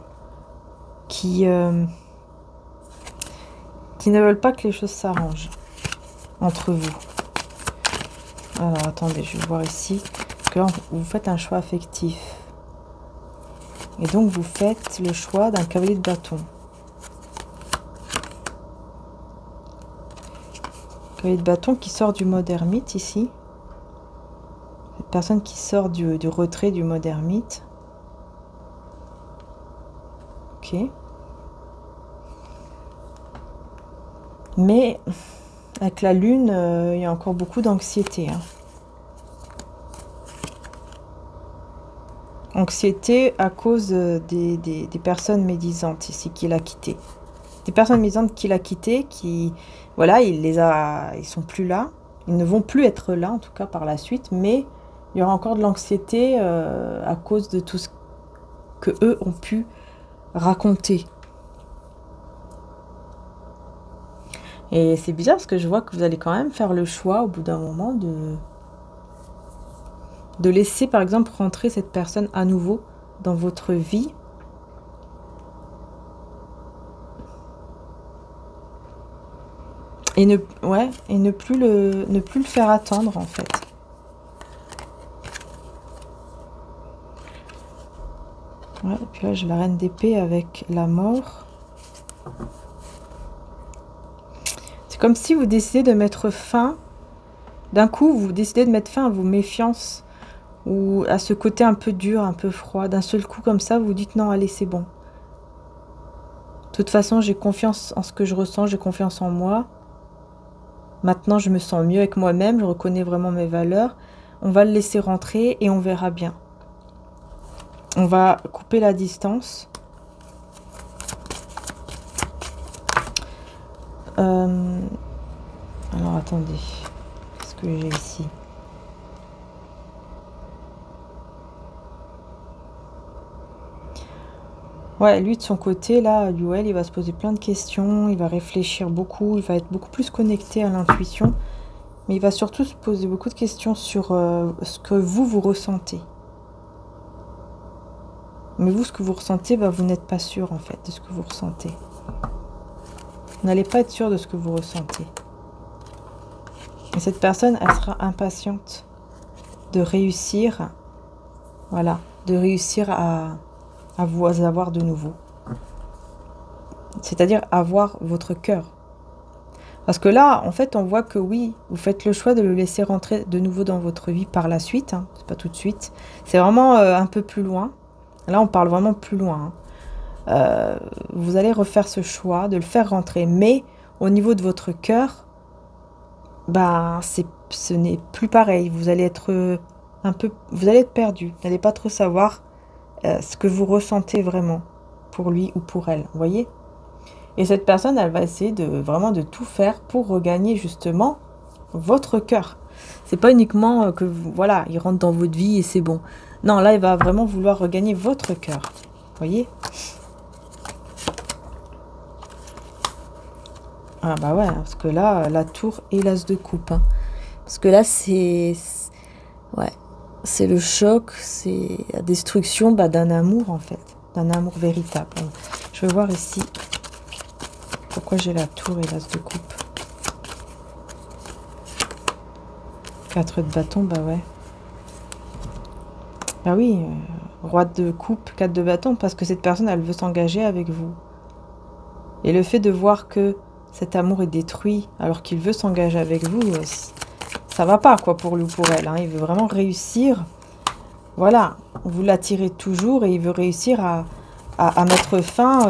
Qui ne veulent pas que les choses s'arrangent entre vous. Alors, attendez, je vais voir ici. Parce que là, vous faites un choix affectif. Et donc, vous faites le choix d'un cavalier de bâton. Cavalier de bâton qui sort du mode ermite ici. Cette personne qui sort du retrait du mode ermite. Ok. Mais avec la lune, il y a encore beaucoup d'anxiété. Hein. Anxiété à cause des personnes médisantes ici qu'il a quittées. Des personnes médisantes qu'il a quittées, qui, voilà, ils sont plus là. Ils ne vont plus être là, en tout cas par la suite, mais il y aura encore de l'anxiété à cause de tout ce que eux ont pu raconter. Et c'est bizarre parce que je vois que vous allez quand même faire le choix au bout d'un moment de laisser par exemple rentrer cette personne à nouveau dans votre vie. Et ouais, et ne plus le faire attendre, en fait. Ouais, et puis là, j'ai la reine d'épée avec la mort. C'est comme si vous décidez de mettre fin. D'un coup, vous décidez de mettre fin à vos méfiances ou à ce côté un peu dur, un peu froid. D'un seul coup, comme ça, vous dites non, allez, c'est bon. De toute façon, j'ai confiance en ce que je ressens, j'ai confiance en moi. Maintenant, je me sens mieux avec moi-même, je reconnais vraiment mes valeurs. On va le laisser rentrer et on verra bien. On va couper la distance. Alors, attendez. Qu'est-ce que j'ai ici? Ouais, lui, de son côté, là, Yuel, il va se poser plein de questions, il va réfléchir beaucoup, il va être beaucoup plus connecté à l'intuition, mais il va surtout se poser beaucoup de questions sur ce que vous ressentez. Mais vous, ce que vous ressentez, bah, vous n'êtes pas sûr, en fait, de ce que vous ressentez. Vous n'allez pas être sûr de ce que vous ressentez. Et cette personne, elle sera impatiente de réussir, voilà, de réussir à vous avoir de nouveau. C'est-à-dire avoir votre cœur. Parce que là, en fait, on voit que oui, vous faites le choix de le laisser rentrer de nouveau dans votre vie par la suite. Hein, c'est pas tout de suite. C'est vraiment un peu plus loin. Là, on parle vraiment plus loin. Hein. Vous allez refaire ce choix de le faire rentrer. Mais au niveau de votre cœur, bah, ce n'est plus pareil. Vous allez être vous allez être perdu. Vous n'allez pas trop savoir ce que vous ressentez vraiment pour lui ou pour elle, vous voyez. Et cette personne, elle va essayer vraiment de tout faire pour regagner justement votre cœur. C'est pas uniquement que voilà, il rentre dans votre vie et c'est bon. Non, là, il va vraiment vouloir regagner votre cœur, vous voyez. Ah bah ouais, parce que là, la tour et l'as de coupe. Hein. Parce que là, ouais. C'est le choc, c'est la destruction d'un amour en fait, d'un amour véritable. Je vais voir ici pourquoi j'ai la tour et l'as de coupe. 4 de bâton, bah ouais. Bah oui, roi de coupe, 4 de bâton, parce que cette personne, elle veut s'engager avec vous. Et le fait de voir que cet amour est détruit alors qu'il veut s'engager avec vous, ça va pas quoi pour lui ou pour elle. Hein. Il veut vraiment réussir. Voilà, vous l'attirez toujours et il veut réussir à mettre fin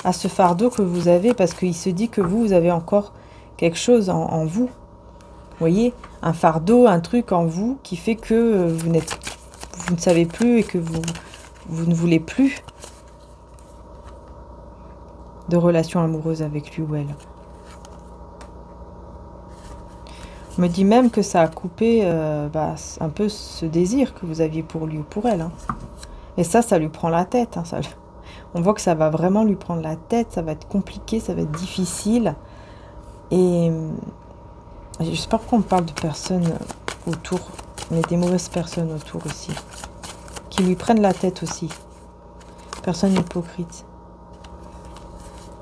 à ce fardeau que vous avez parce qu'il se dit que vous avez encore quelque chose en vous. Vous voyez, un fardeau, un truc en vous qui fait que vous ne savez plus et que vous ne voulez plus de relation amoureuse avec lui ou elle. On me dit même que ça a coupé un peu ce désir que vous aviez pour lui ou pour elle. Hein. Et ça lui prend la tête. Hein, on voit que ça va vraiment lui prendre la tête, ça va être compliqué, ça va être difficile. Et je sais pas pourquoi on parle de personnes autour, mais des mauvaises personnes autour aussi, qui lui prennent la tête aussi. Personne hypocrite.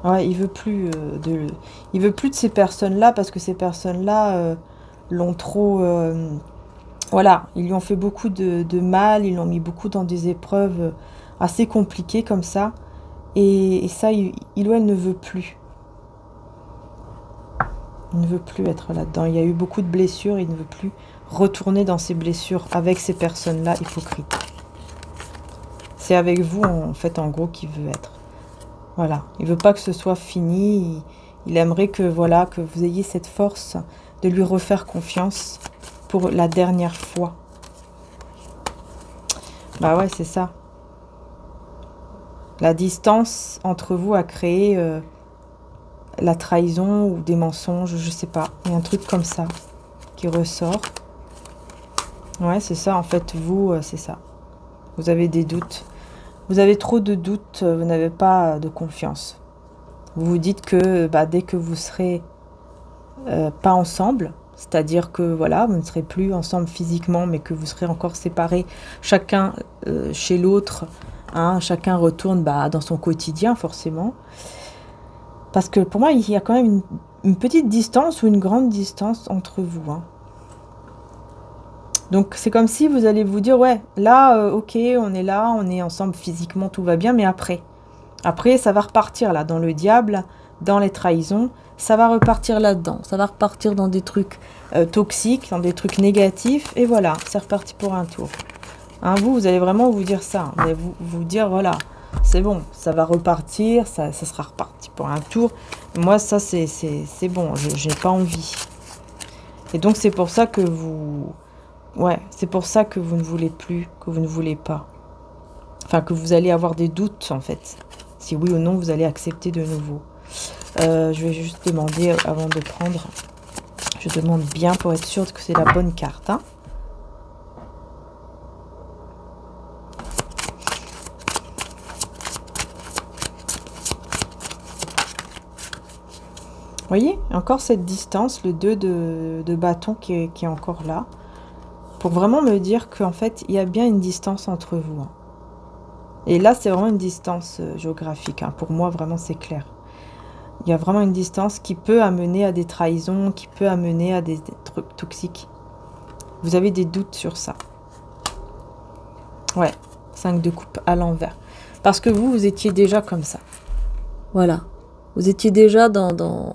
Ouais, il veut plus de ces personnes-là parce que ces personnes-là l'ont trop... voilà, ils lui ont fait beaucoup de mal, ils l'ont mis beaucoup dans des épreuves assez compliquées comme ça. Et ça, il ou elle ne veut plus. Il ne veut plus être là-dedans. Il y a eu beaucoup de blessures, il ne veut plus retourner dans ces blessures avec ces personnes-là hypocrites. C'est avec vous, en fait, en gros, qu'il veut être. Voilà, il veut pas que ce soit fini. Il aimerait que, voilà, que vous ayez cette force de lui refaire confiance pour la dernière fois. Bah ouais, c'est ça. La distance entre vous a créé la trahison ou des mensonges, je sais pas. Il y a un truc comme ça qui ressort. Ouais, c'est ça, en fait, vous, c'est ça. Vous avez des doutes. Vous avez trop de doutes, vous n'avez pas de confiance. Vous vous dites que dès que vous serez pas ensemble, c'est-à-dire que voilà, vous ne serez plus ensemble physiquement, mais que vous serez encore séparés, chacun chez l'autre, hein, chacun retourne dans son quotidien forcément. Parce que pour moi, il y a quand même une petite distance ou une grande distance entre vous. Hein. Donc c'est comme si vous allez vous dire, ouais, là, ok, on est là, on est ensemble physiquement, tout va bien, mais après, ça va repartir là, dans le diable, dans les trahisons, ça va repartir là-dedans, ça va repartir dans des trucs toxiques, dans des trucs négatifs, et voilà, c'est reparti pour un tour. Hein, vous allez vraiment vous dire ça, vous allez vous dire, voilà, c'est bon, ça va repartir, ça sera reparti pour un tour. Moi, ça, c'est bon, j'ai pas envie. Et donc, c'est pour ça que vous... Ouais, c'est pour ça que vous ne voulez plus, que vous ne voulez pas. Enfin, que vous allez avoir des doutes, en fait. Si oui ou non, vous allez accepter de nouveau. Je vais juste demander, avant de prendre, je demande bien pour être sûre que c'est la bonne carte. Hein. Vous voyez, encore cette distance, le 2 de bâton qui est encore là. Pour vraiment me dire qu'en fait, il y a bien une distance entre vous. Hein. Et là, c'est vraiment une distance géographique. Hein. Pour moi, vraiment, c'est clair. Il y a vraiment une distance qui peut amener à des trahisons, qui peut amener à des trucs toxiques. Vous avez des doutes sur ça. Ouais, 5 de coupe à l'envers. Parce que vous étiez déjà comme ça. Voilà. Vous étiez déjà dans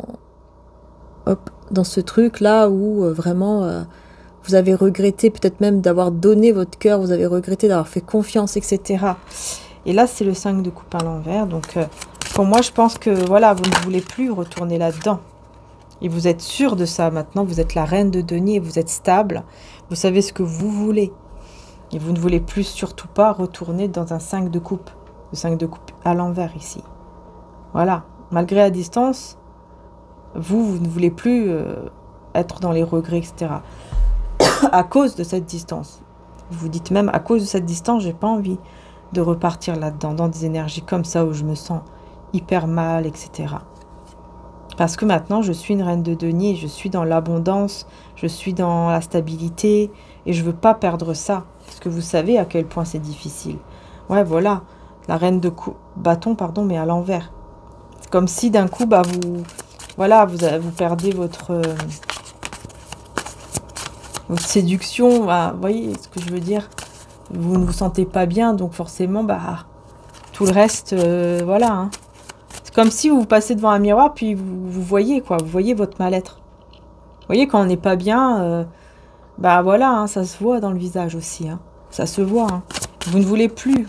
ce truc-là où vraiment... vous avez regretté peut-être même d'avoir donné votre cœur, vous avez regretté d'avoir fait confiance, etc. Et là, c'est le 5 de coupe à l'envers. Donc, pour moi, je pense que voilà, vous ne voulez plus retourner là-dedans. Et vous êtes sûr de ça maintenant. Vous êtes la reine de denier, vous êtes stable. Vous savez ce que vous voulez. Et vous ne voulez plus surtout pas retourner dans un 5 de coupe. Le 5 de coupe à l'envers ici. Voilà. Malgré la distance, vous ne voulez plus être dans les regrets, etc. À cause de cette distance. Vous vous dites même, à cause de cette distance, j'ai pas envie de repartir là-dedans, dans des énergies comme ça, où je me sens hyper mal, etc. Parce que maintenant, je suis une reine de denier, je suis dans l'abondance, je suis dans la stabilité, et je veux pas perdre ça, parce que vous savez à quel point c'est difficile. Ouais, voilà, la reine de bâton, pardon, mais à l'envers. C'est comme si d'un coup, bah, vous perdez votre séduction, bah, vous voyez ce que je veux dire. Vous ne vous sentez pas bien, donc forcément, bah, tout le reste, voilà. Hein. C'est comme si vous passez devant un miroir, puis vous voyez, quoi. Vous voyez votre mal-être. Vous voyez, quand on n'est pas bien, bah voilà, hein, ça se voit dans le visage aussi. Hein. Ça se voit. Hein. Vous ne voulez plus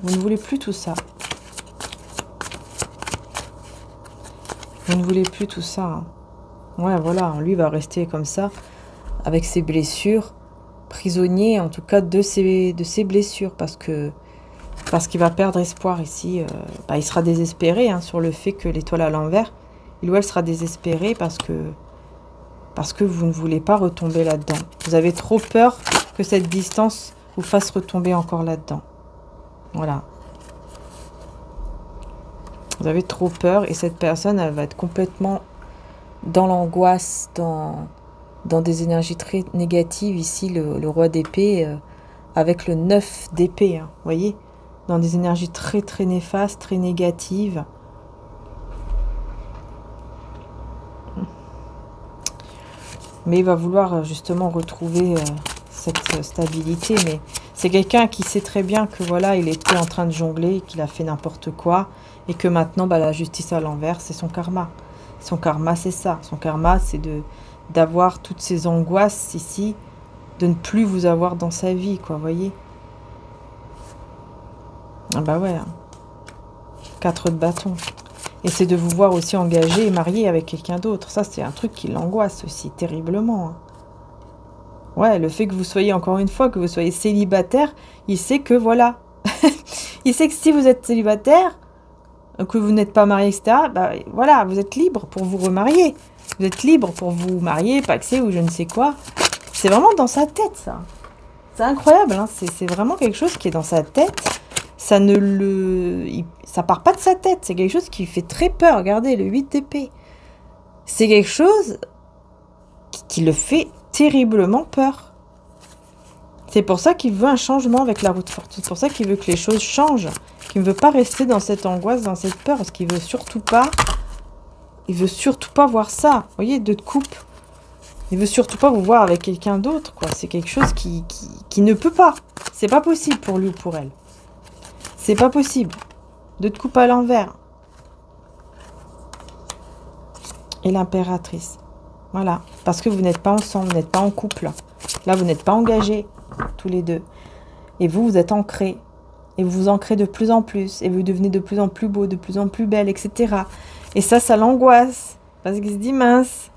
tout ça. Vous ne voulez plus tout ça. Hein. Ouais, voilà, lui va rester comme ça, avec ses blessures, prisonnier en tout cas de ses blessures, parce qu'il va perdre espoir ici. Il sera désespéré hein, sur le fait que l'étoile à l'envers, il ou elle sera désespéré parce que vous ne voulez pas retomber là-dedans. Vous avez trop peur que cette distance vous fasse retomber encore là-dedans. Voilà. Vous avez trop peur et cette personne, elle va être complètement dans l'angoisse, dans des énergies très négatives. Ici, le roi d'épée avec le 9 d'épée, hein, vous voyez, dans des énergies très très néfastes, très négatives. Mais il va vouloir justement retrouver cette stabilité. Mais c'est quelqu'un qui sait très bien que voilà, il était en train de jongler, qu'il a fait n'importe quoi. Et que maintenant, bah, la justice à l'envers, c'est son karma. Son karma, c'est ça. Son karma, c'est d'avoir toutes ces angoisses ici, de ne plus vous avoir dans sa vie, quoi, vous voyez. Ah bah ouais. 4 de bâton. Et c'est de vous voir aussi engagé et marié avec quelqu'un d'autre. Ça, c'est un truc qui l'angoisse aussi, terriblement. Hein. Ouais, le fait que vous soyez, encore une fois, que vous soyez célibataire, il sait que, voilà. Il sait que si vous êtes célibataire, que vous n'êtes pas marié, etc., bah voilà, vous êtes libre pour vous remarier. Vous êtes libre pour vous marier, paxer ou je ne sais quoi. C'est vraiment dans sa tête, ça. C'est incroyable, hein. C'est vraiment quelque chose qui est dans sa tête. Ça part pas de sa tête. C'est quelque chose qui lui fait très peur. Regardez, le 8 d'épée. C'est quelque chose qui le fait terriblement peur. C'est pour ça qu'il veut un changement avec la roue de fortune. C'est pour ça qu'il veut que les choses changent. Qu'il ne veut pas rester dans cette angoisse, dans cette peur. Parce qu'il veut surtout pas Il veut surtout pas voir ça. Vous voyez, 2 de coupe. Il veut surtout pas vous voir avec quelqu'un d'autre, quoi. C'est quelque chose qui ne peut pas. C'est pas possible pour lui ou pour elle. C'est pas possible. 2 de coupe à l'envers. Et l'impératrice. Voilà. Parce que vous n'êtes pas ensemble, vous n'êtes pas en couple. Là, vous n'êtes pas engagés, tous les deux. Et vous êtes ancrés. Et vous vous ancrez de plus en plus. Et vous devenez de plus en plus beau, de plus en plus belle, etc. Et ça l'angoisse. Parce qu'il se dit, mince,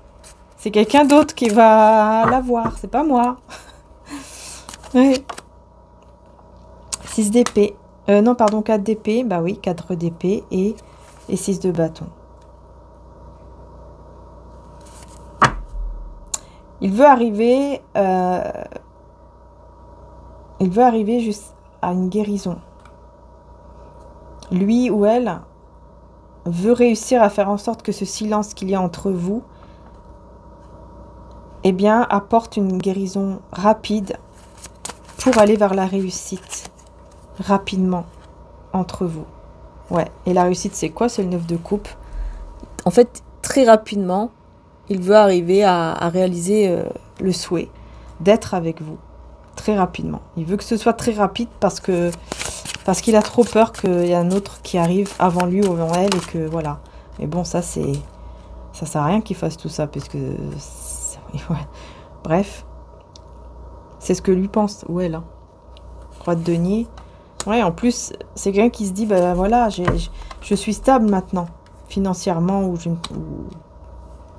c'est quelqu'un d'autre qui va l'avoir. C'est pas moi. Oui. 6 d'épée. Non, pardon, 4 d'épée. Bah oui, 4 d'épée et 6 de bâton. Il veut arriver juste à une guérison. Lui ou elle veut réussir à faire en sorte que ce silence qu'il y a entre vous, eh bien, apporte une guérison rapide pour aller vers la réussite rapidement entre vous. Ouais, et la réussite, c'est quoi? C'est le 9 de coupe. En fait, très rapidement, il veut arriver à réaliser le souhait d'être avec vous. Très rapidement. Il veut que ce soit très rapide parce qu'il a trop peur qu'il y ait un autre qui arrive avant lui ou avant elle et que voilà. Mais bon, ça sert à rien qu'il fasse tout ça puisque ouais. Bref, c'est ce que lui pense ou elle. Hein. Croix de denier. Ouais, en plus, c'est quelqu'un qui se dit ben voilà, je suis stable maintenant financièrement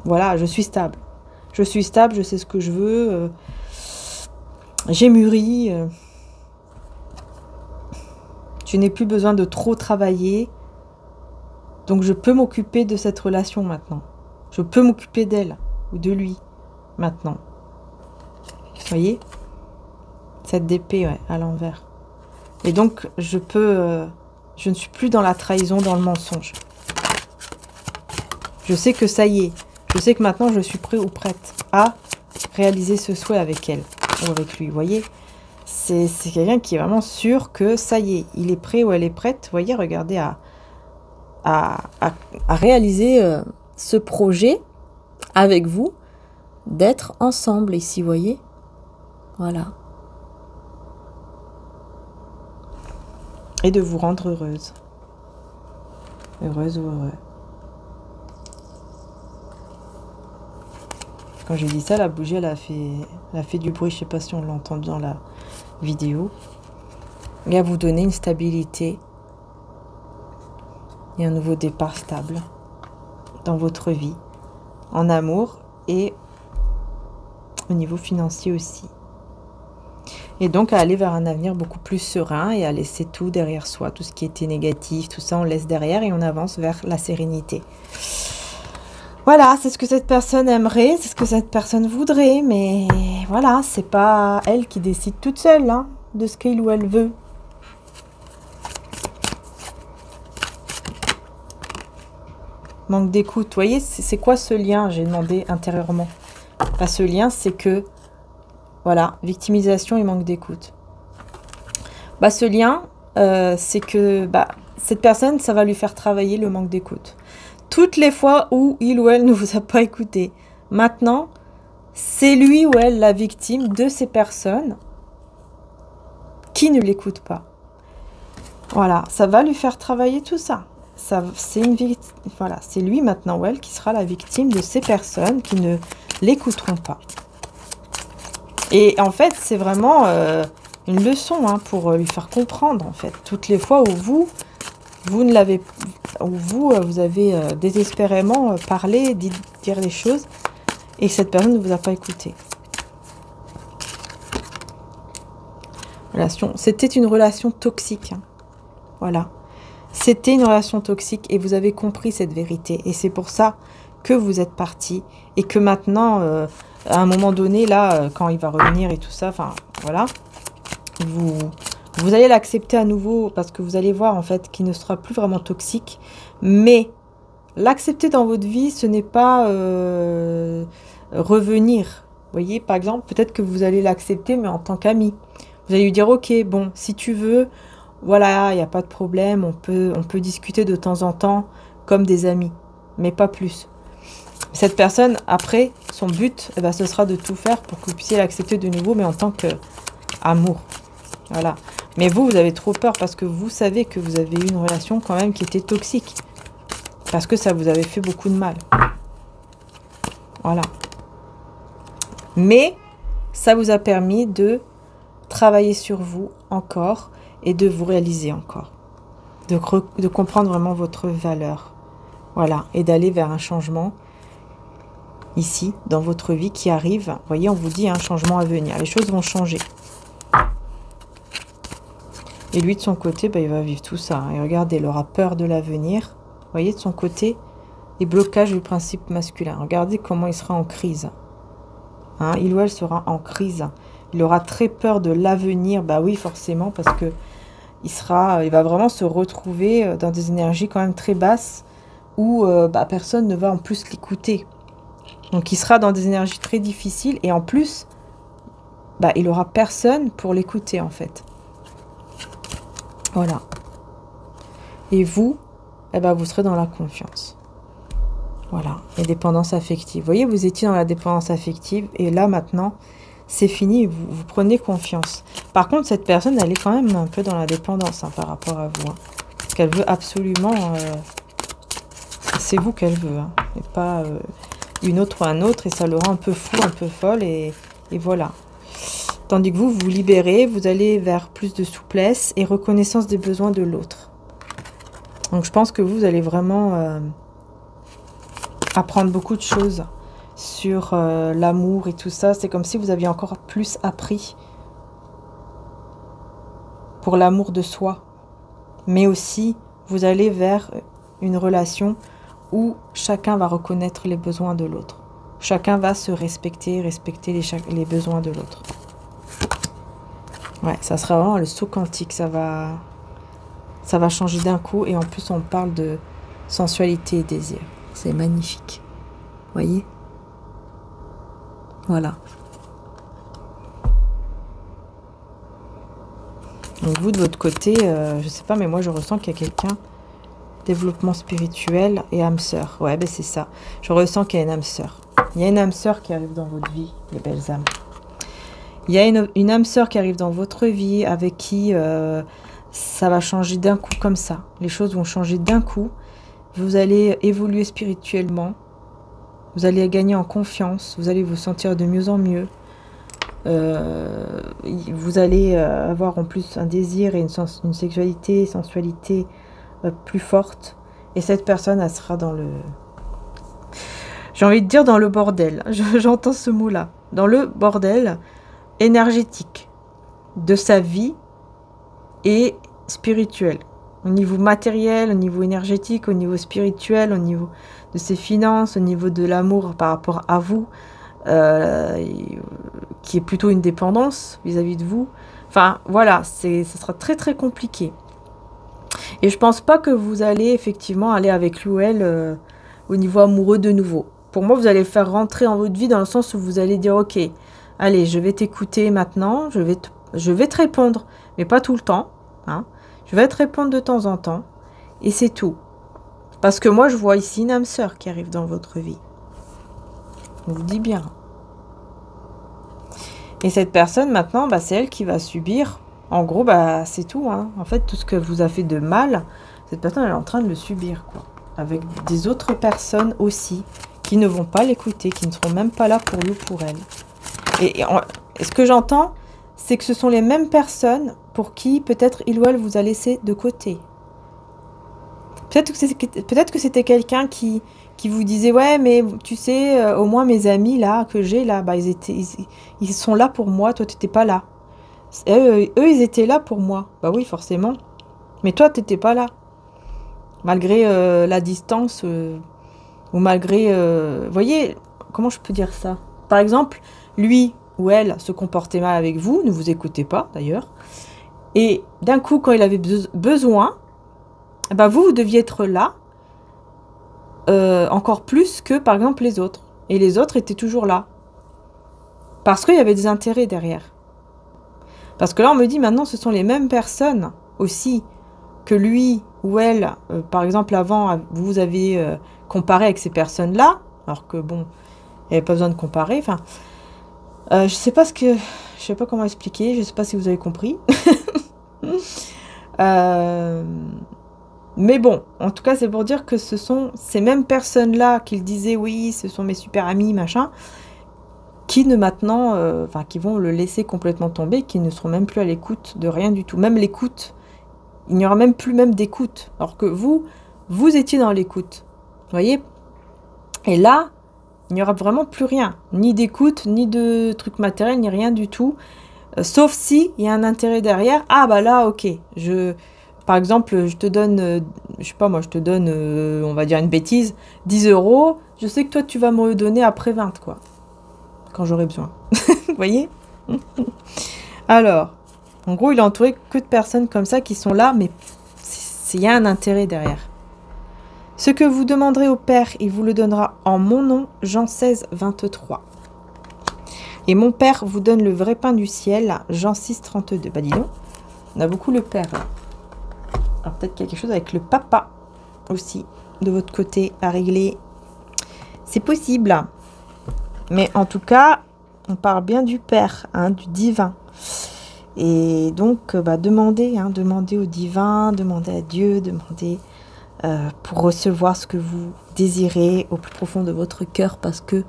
voilà, je suis stable. Je suis stable, je sais ce que je veux. J'ai mûri. Je n'ai plus besoin de trop travailler. Donc je peux m'occuper de cette relation maintenant. Je peux m'occuper d'elle ou de lui maintenant. Vous voyez? Cette d'épée, ouais, à l'envers. Et donc je ne suis plus dans la trahison, dans le mensonge. Je sais que ça y est. Je sais que maintenant je suis prêt ou prête à réaliser ce souhait avec elle ou avec lui. Vous voyez? C'est quelqu'un qui est vraiment sûr que ça y est, il est prêt ou elle est prête. Vous voyez, regardez, à réaliser ce projet avec vous, d'être ensemble ici, vous voyez? Voilà. Et de vous rendre heureuse. Heureuse ou heureux. Quand j'ai dit ça, la bougie, elle a fait du bruit. Je sais pas si on l'a entendu dans la vidéo. Et à vous donner une stabilité et un nouveau départ stable dans votre vie, en amour et au niveau financier aussi. Et donc à aller vers un avenir beaucoup plus serein et à laisser tout derrière soi, tout ce qui était négatif, tout ça on laisse derrière et on avance vers la sérénité. Voilà, c'est ce que cette personne aimerait, c'est ce que cette personne voudrait, mais voilà, c'est pas elle qui décide toute seule hein, de ce qu'il ou elle veut. Manque d'écoute, vous voyez, c'est quoi ce lien? J'ai demandé intérieurement. Pas ce lien, c'est que, voilà, victimisation et manque d'écoute. Bah, ce lien, c'est que cette personne, ça va lui faire travailler le manque d'écoute. Toutes les fois où il ou elle ne vous a pas écouté. Maintenant, c'est lui ou elle la victime de ces personnes qui ne l'écoutent pas. Voilà, ça va lui faire travailler tout ça. Voilà, c'est lui maintenant ou elle qui sera la victime de ces personnes qui ne l'écouteront pas. Et en fait, c'est vraiment une leçon hein, pour lui faire comprendre en fait. Toutes les fois où vous avez désespérément parlé, dire les choses, et cette personne ne vous a pas écouté. C'était une relation toxique. Hein. Voilà. C'était une relation toxique et vous avez compris cette vérité. Et c'est pour ça que vous êtes parti et que maintenant, à un moment donné, là, quand il va revenir et tout ça, enfin, voilà, vous allez l'accepter à nouveau parce que vous allez voir en fait qu'il ne sera plus vraiment toxique. Mais l'accepter dans votre vie, ce n'est pas revenir. Vous voyez, par exemple, peut-être que vous allez l'accepter, mais en tant qu'ami. Vous allez lui dire, ok, bon, si tu veux, voilà, il n'y a pas de problème, on peut discuter de temps en temps comme des amis, mais pas plus. Cette personne, après, son but, eh ben, ce sera de tout faire pour que vous puissiez l'accepter de nouveau, mais en tant qu'amour. Voilà. Mais vous, vous avez trop peur parce que vous savez que vous avez eu une relation quand même qui était toxique. Parce que ça vous avait fait beaucoup de mal. Voilà. Mais ça vous a permis de travailler sur vous encore et de vous réaliser encore. De comprendre vraiment votre valeur. Voilà. Et d'aller vers un changement ici, dans votre vie qui arrive. Vous voyez, on vous dit un changement à venir. Les choses vont changer. Et lui, de son côté, bah, il va vivre tout ça. Et regardez, il aura peur de l'avenir. Vous voyez, de son côté, et blocage du principe masculin. Regardez comment il sera en crise. Hein, il ou elle sera en crise. Il aura très peur de l'avenir. Bah oui, forcément, parce que il va vraiment se retrouver dans des énergies quand même très basses où personne ne va en plus l'écouter. Donc, il sera dans des énergies très difficiles et en plus, il aura personne pour l'écouter en fait. Voilà. Et vous, vous serez dans la confiance. Voilà. Et dépendance affective. Vous voyez, vous étiez dans la dépendance affective et là maintenant, c'est fini. Vous prenez confiance. Par contre, cette personne, elle est quand même un peu dans la dépendance par rapport à vous. Parce qu'elle veut absolument... c'est vous qu'elle veut. Et pas une autre ou un autre. Et ça le rend un peu fou, un peu folle. Et voilà. Tandis que vous vous libérez, vous allez vers plus de souplesse et reconnaissance des besoins de l'autre. Donc je pense que vous allez vraiment apprendre beaucoup de choses sur l'amour et tout ça. C'est comme si vous aviez encore plus appris pour l'amour de soi. Mais aussi, vous allez vers une relation où chacun va reconnaître les besoins de l'autre. Chacun va se respecter les besoins de l'autre. Ouais, ça sera vraiment le saut quantique, ça va changer d'un coup et en plus on parle de sensualité et désir. C'est magnifique. Voyez? Voilà. Donc vous de votre côté, je sais pas, mais moi je ressens qu'il y a quelqu'un, développement spirituel et âme sœur. Ouais, c'est ça. Je ressens qu'il y a une âme sœur. Il y a une âme sœur qui arrive dans votre vie, les belles âmes. Il y a une âme sœur qui arrive dans votre vie avec qui ça va changer d'un coup comme ça. Les choses vont changer d'un coup. Vous allez évoluer spirituellement. Vous allez gagner en confiance. Vous allez vous sentir de mieux en mieux. Vous allez avoir en plus un désir et une sexualité, sensualité plus forte. Et cette personne, elle sera dans le... J'ai envie de dire dans le bordel. J'entends ce mot-là. Dans le bordel énergétique de sa vie et spirituel. Au niveau matériel, au niveau énergétique, au niveau spirituel, au niveau de ses finances, au niveau de l'amour par rapport à vous, qui est plutôt une dépendance vis-à-vis de vous. Enfin, voilà, ce sera très très compliqué. Et je pense pas que vous allez effectivement aller avec lui ou elle au niveau amoureux de nouveau. Pour moi, vous allez faire rentrer en votre vie dans le sens où vous allez dire, ok, allez, je vais t'écouter maintenant, je vais te répondre, mais pas tout le temps. Hein. Je vais te répondre de temps en temps, et c'est tout. Parce que moi, je vois ici une âme sœur qui arrive dans votre vie. Je vous dis bien. Et cette personne, maintenant, c'est elle qui va subir. En gros, c'est tout. Hein. En fait, tout ce que vous a fait de mal, cette personne, elle est en train de le subir, quoi. Avec des autres personnes aussi, qui ne vont pas l'écouter, qui ne seront même pas là pour lui ou pour elle. Et ce que j'entends, c'est que ce sont les mêmes personnes pour qui peut-être il ou elle vous a laissé de côté. Peut-être que c'était quelqu'un qui vous disait, ouais, mais tu sais, au moins mes amis là que j'ai là, ils sont là pour moi, toi tu n'étais pas là. Eux, ils étaient là pour moi. Bah oui, forcément. Mais toi, tu n'étais pas là. Malgré la distance, ou malgré... voyez, comment je peux dire ça? Par exemple, lui ou elle se comportait mal avec vous, ne vous écoutez pas d'ailleurs. Et d'un coup, quand il avait besoin, vous deviez être là, encore plus que par exemple les autres. Et les autres étaient toujours là. Parce qu'il y avait des intérêts derrière. Parce que là, on me dit maintenant, ce sont les mêmes personnes aussi que lui ou elle, par exemple, avant, vous avez comparé avec ces personnes-là, Alors que bon, il n'y avait pas besoin de comparer. Enfin, je sais pas comment expliquer. Je sais pas si vous avez compris. Mais bon, en tout cas, c'est pour dire que ce sont ces mêmes personnes-là qui disaient oui, ce sont mes super amis, machin, qui qui vont le laisser complètement tomber, qui ne seront même plus à l'écoute de rien du tout. Même l'écoute, il n'y aura même plus d'écoute. Alors que vous étiez dans l'écoute. Vous voyez? Et là, il n'y aura vraiment plus rien. Ni d'écoute, ni de trucs matériels, ni rien du tout. Sauf si il y a un intérêt derrière. Ah bah là, ok. Par exemple, je te donne, je sais pas moi, je te donne, on va dire une bêtise, 10 €. Je sais que toi, tu vas me le donner après 20, quoi. Quand j'aurai besoin. Vous voyez? Alors, en gros, il est entouré que de personnes comme ça qui sont là, mais il y a un intérêt derrière. Ce que vous demanderez au Père, il vous le donnera en mon nom, Jean 16, 23. Et mon Père vous donne le vrai pain du ciel, Jean 6, 32. Bah dis donc, on a beaucoup le Père là. Alors peut-être qu'il y a quelque chose avec le papa aussi, de votre côté, à régler. C'est possible. Mais en tout cas, on parle bien du Père, hein, du divin. Et donc, demandez au divin, demandez à Dieu, demandez pour recevoir ce que vous désirez au plus profond de votre cœur, parce que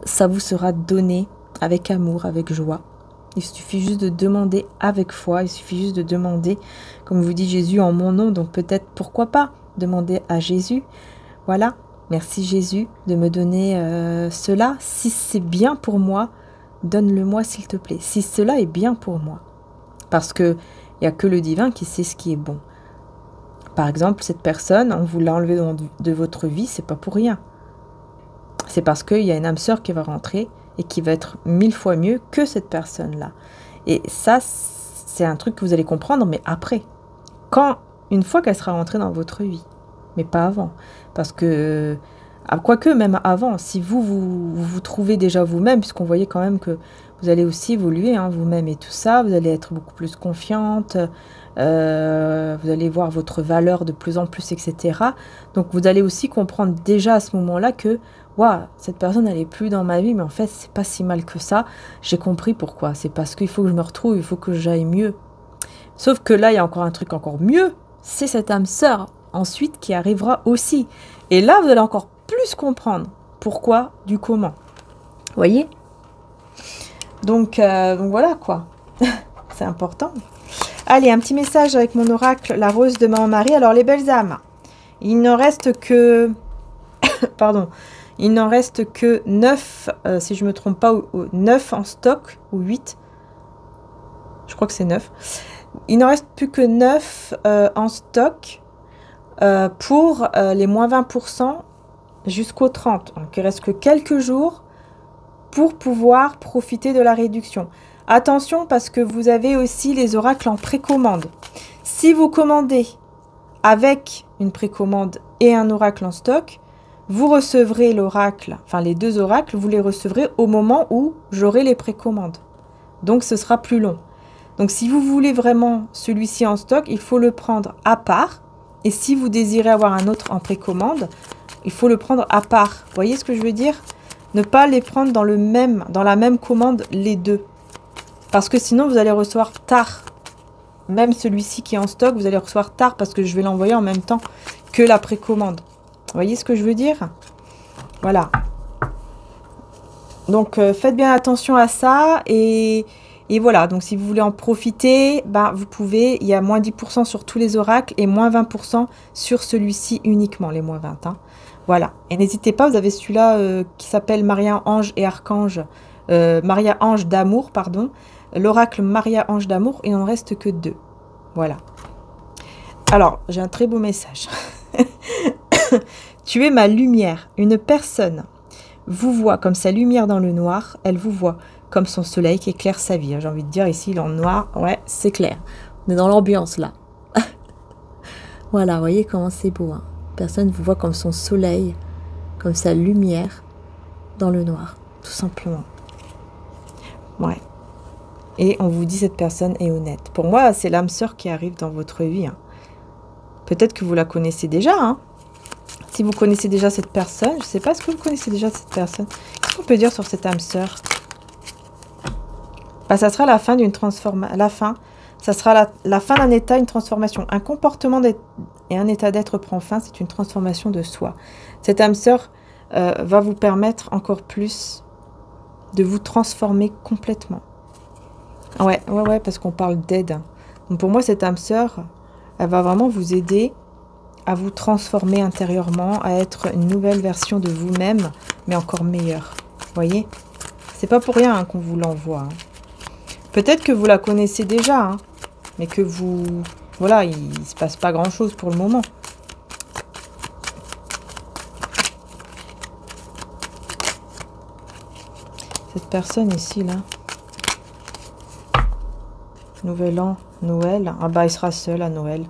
ça vous sera donné avec amour, avec joie. Il suffit juste de demander avec foi, il suffit juste de demander, comme vous dit Jésus, en mon nom, donc peut-être, pourquoi pas, demander à Jésus. Voilà, merci Jésus de me donner cela. Si c'est bien pour moi, donne-le-moi s'il te plaît. Si cela est bien pour moi. Parce que il n'y a que le divin qui sait ce qui est bon. Par exemple, cette personne, on vous l'a enlevée de votre vie, c'est pas pour rien. C'est parce qu'il y a une âme sœur qui va rentrer et qui va être 1000 fois mieux que cette personne-là. Et ça, c'est un truc que vous allez comprendre, mais après. Une fois qu'elle sera rentrée dans votre vie. Mais pas avant. Parce que, quoique même avant, si vous trouvez déjà vous-même, puisqu'on voyait quand même que vous allez aussi évoluer, hein, vous-même et tout ça, vous allez être beaucoup plus confiante, vous allez voir votre valeur de plus en plus, etc. Donc vous allez aussi comprendre déjà à ce moment-là que waouh, cette personne elle est plus dans ma vie, mais en fait c'est pas si mal que ça. J'ai compris pourquoi. C'est parce qu'il faut que je me retrouve, il faut que j'aille mieux. Sauf que là il y a encore un truc encore mieux, c'est cette âme sœur ensuite qui arrivera aussi. Et là vous allez encore plus comprendre pourquoi du comment. Vous voyez? Donc voilà quoi. C'est important. Allez, un petit message avec mon oracle, la rose de Maman Marie. Alors les belles âmes, il n'en reste que pardon, il n'en reste que 9, si je ne me trompe pas, 9 en stock, ou 8. Je crois que c'est 9. Il n'en reste plus que 9 en stock pour les moins 20% jusqu'au 30. Donc il ne reste que quelques jours pour pouvoir profiter de la réduction. Attention parce que vous avez aussi les oracles en précommande. Si vous commandez avec une précommande et un oracle en stock, vous recevrez l'oracle, enfin les deux oracles, vous les recevrez au moment où j'aurai les précommandes. Donc ce sera plus long. Donc si vous voulez vraiment celui-ci en stock, il faut le prendre à part. Et si vous désirez avoir un autre en précommande, il faut le prendre à part. Vous voyez ce que je veux dire? Ne pas les prendre dans la même commande les deux. Parce que sinon vous allez recevoir tard. Même celui-ci qui est en stock, vous allez recevoir tard parce que je vais l'envoyer en même temps que la précommande. Vous voyez ce que je veux dire? Voilà. Donc, faites bien attention à ça. Et voilà. Donc, si vous voulez en profiter, vous pouvez. Il y a moins 10% sur tous les oracles et moins 20% sur celui-ci uniquement, les moins 20. Hein. Voilà. Et n'hésitez pas, vous avez celui-là qui s'appelle Maria Ange et Archange. Maria Ange d'amour, pardon. L'oracle Maria Ange d'amour. Il n'en reste que 2. Voilà. Alors, j'ai un très beau message. Tu es ma lumière. Une personne vous voit comme sa lumière dans le noir. Elle vous voit comme son soleil qui éclaire sa vie. J'ai envie de dire ici, dans le noir, ouais, c'est clair. On est dans l'ambiance là. Voilà, vous voyez comment c'est beau. Hein. Personne vous voit comme son soleil, comme sa lumière dans le noir, tout simplement. Ouais. Et on vous dit cette personne est honnête. Pour moi, c'est l'âme sœur qui arrive dans votre vie. Hein. Peut-être que vous la connaissez déjà. Hein. Si vous connaissez déjà cette personne, je ne sais pas ce que vous connaissez déjà cette personne. Qu'est-ce qu'on peut dire sur cette âme sœur? Bah, ça sera la fin d'une transformation. La fin, ça sera la fin d'un état, une transformation. Un comportement et un état d'être prend fin, c'est une transformation de soi. Cette âme sœur va vous permettre encore plus de vous transformer complètement. Ouais, parce qu'on parle d'aide. Donc pour moi, cette âme sœur, elle va vraiment vous aider à vous transformer intérieurement, à être une nouvelle version de vous-même, mais encore meilleure. Vous voyez? C'est pas pour rien qu'on vous l'envoie. Peut-être que vous la connaissez déjà, mais que vous... Voilà, il ne se passe pas grand-chose pour le moment. Cette personne ici, là. Nouvel an, Noël. Ah bah, il sera seul à Noël.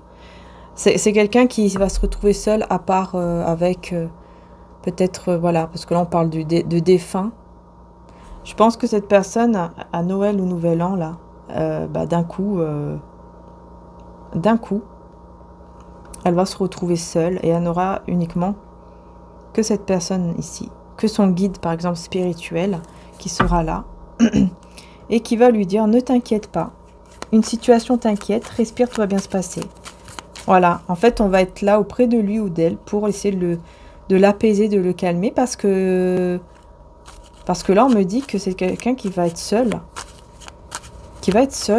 C'est quelqu'un qui va se retrouver seul, à part avec... peut-être, voilà, parce que là, on parle de défunt. Je pense que cette personne, à Noël ou Nouvel An, là, d'un coup, elle va se retrouver seule et elle n'aura uniquement que cette personne ici, que son guide, par exemple, spirituel, qui sera là et qui va lui dire « Ne t'inquiète pas, une situation t'inquiète, respire, tout va bien se passer. » Voilà, en fait, on va être là auprès de lui ou d'elle pour essayer de l'apaiser, de le calmer, parce que là, on me dit que c'est quelqu'un qui va être seul,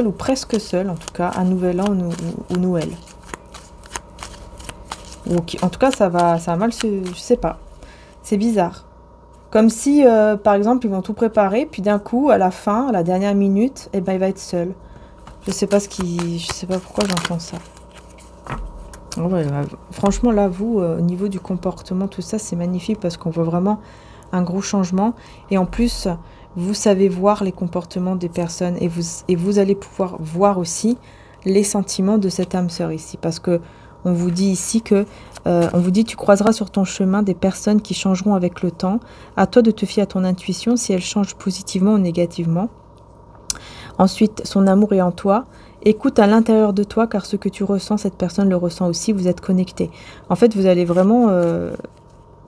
ou presque seul, en tout cas, à Nouvel An ou Noël. En tout cas, ça va mal se... Je sais pas. C'est bizarre. Comme si, par exemple, ils vont tout préparer, puis d'un coup, à la fin, à la dernière minute, eh ben, il va être seul. Je sais pas pourquoi j'entends ça. Ouais, franchement, là, vous, au niveau du comportement, tout ça, c'est magnifique parce qu'on voit vraiment un gros changement. Et en plus, vous savez voir les comportements des personnes et vous allez pouvoir voir aussi les sentiments de cette âme sœur ici. Parce que on vous dit ici que, on vous dit, tu croiseras sur ton chemin des personnes qui changeront avec le temps. À toi de te fier à ton intuition si elle change positivement ou négativement. Ensuite, son amour est en toi. Écoute à l'intérieur de toi, car ce que tu ressens, cette personne le ressent aussi, vous êtes connectés. En fait, vous allez vraiment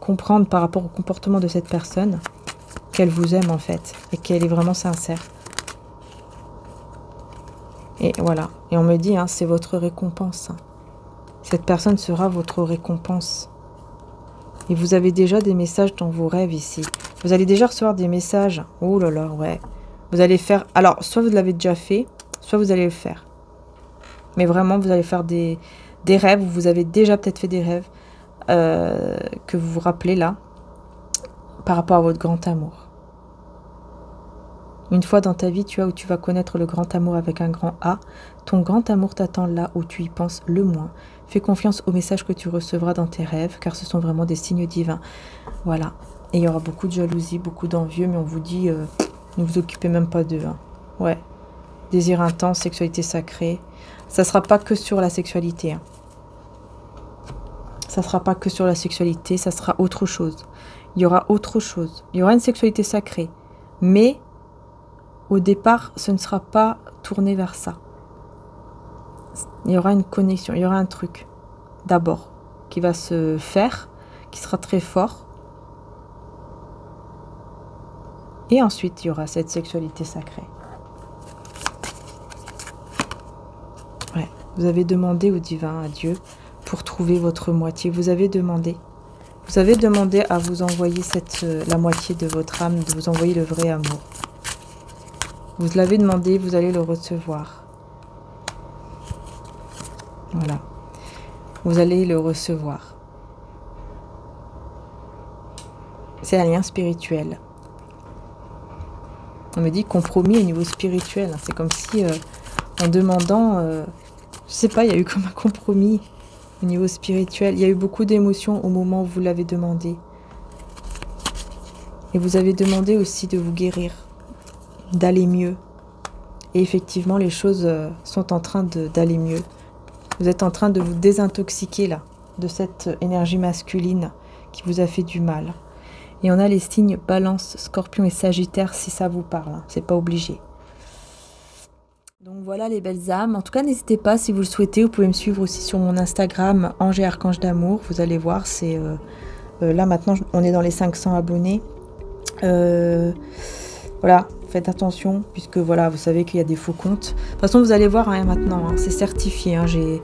comprendre par rapport au comportement de cette personne qu'elle vous aime en fait, et qu'elle est vraiment sincère. Et voilà, et on me dit, c'est votre récompense. Cette personne sera votre récompense. Et vous avez déjà des messages dans vos rêves ici. Vous allez déjà recevoir des messages. Oh là là, ouais. Vous allez faire... Alors, soit vous l'avez déjà fait, soit vous allez le faire. Mais vraiment, vous allez faire des rêves, vous avez déjà peut-être fait des rêves que vous vous rappelez là, par rapport à votre grand amour. Une fois dans ta vie, où tu vas connaître le grand amour avec un grand A. Ton grand amour t'attend là où tu y penses le moins. Fais confiance aux messages que tu recevras dans tes rêves, car ce sont vraiment des signes divins. Voilà. Et il y aura beaucoup de jalousie, beaucoup d'envieux, mais on vous dit, ne vous occupez même pas d'eux. Ouais. Désir intense, sexualité sacrée. Ça ne sera pas que sur la sexualité. Ça ne sera pas que sur la sexualité, ça sera autre chose. Il y aura autre chose. Il y aura une sexualité sacrée. Mais, au départ, ce ne sera pas tourné vers ça. Il y aura une connexion, il y aura un truc, d'abord, qui va se faire, qui sera très fort. Et ensuite, il y aura cette sexualité sacrée. Ouais. Vous avez demandé au divin, à Dieu, pour trouver votre moitié. Vous avez demandé à vous envoyer la moitié de votre âme, de vous envoyer le vrai amour. Vous l'avez demandé, vous allez le recevoir. Voilà. Vous allez le recevoir. C'est un lien spirituel. On me dit compromis au niveau spirituel. C'est comme si, en demandant, je sais pas, il y a eu comme un compromis au niveau spirituel. Il y a eu beaucoup d'émotions au moment où vous l'avez demandé. Et vous avez demandé aussi de vous guérir, d'aller mieux. Et effectivement, les choses sont en train d'aller mieux. Vous êtes en train de vous désintoxiquer là, de cette énergie masculine qui vous a fait du mal. Et on a les signes Balance, Scorpion et Sagittaire si ça vous parle. C'est pas obligé. Donc voilà les belles âmes. En tout cas, n'hésitez pas si vous le souhaitez. Vous pouvez me suivre aussi sur mon Instagram, Ange et Archange d'amour. Vous allez voir, c'est Là maintenant on est dans les 500 abonnés. Voilà, faites attention puisque voilà, vous savez qu'il y a des faux comptes. De toute façon vous allez voir hein, maintenant, hein, c'est certifié. Hein, j'ai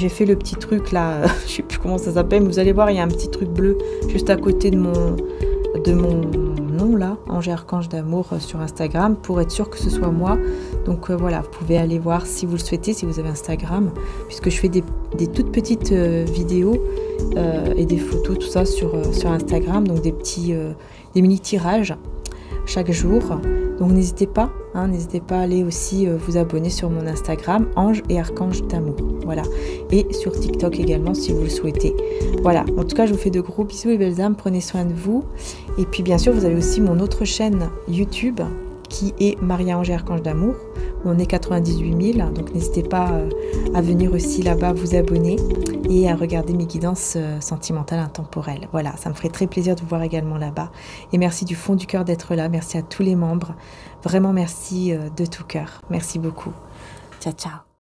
fait le petit truc là, je sais plus comment ça s'appelle, mais vous allez voir il y a un petit truc bleu juste à côté de mon nom là, Ange Archange d'Amour sur Instagram, pour être sûr que ce soit moi. Donc voilà, vous pouvez aller voir si vous le souhaitez, si vous avez Instagram, puisque je fais des toutes petites vidéos et des photos, tout ça sur Instagram, donc des mini tirages chaque jour. Donc n'hésitez pas à aller aussi vous abonner sur mon Instagram, Ange et Archange d'Amour. Voilà. Et sur TikTok également si vous le souhaitez. Voilà. En tout cas, je vous fais de gros bisous et belles âmes. Prenez soin de vous. Et puis bien sûr, vous avez aussi mon autre chaîne YouTube qui est Maria Ange et Archange d'Amour. On est 98 000. Donc n'hésitez pas à venir aussi là-bas vous abonner et à regarder mes guidances sentimentales intemporelles. Voilà, ça me ferait très plaisir de vous voir également là-bas. Et merci du fond du cœur d'être là. Merci à tous les membres. Vraiment merci de tout cœur. Merci beaucoup. Ciao, ciao.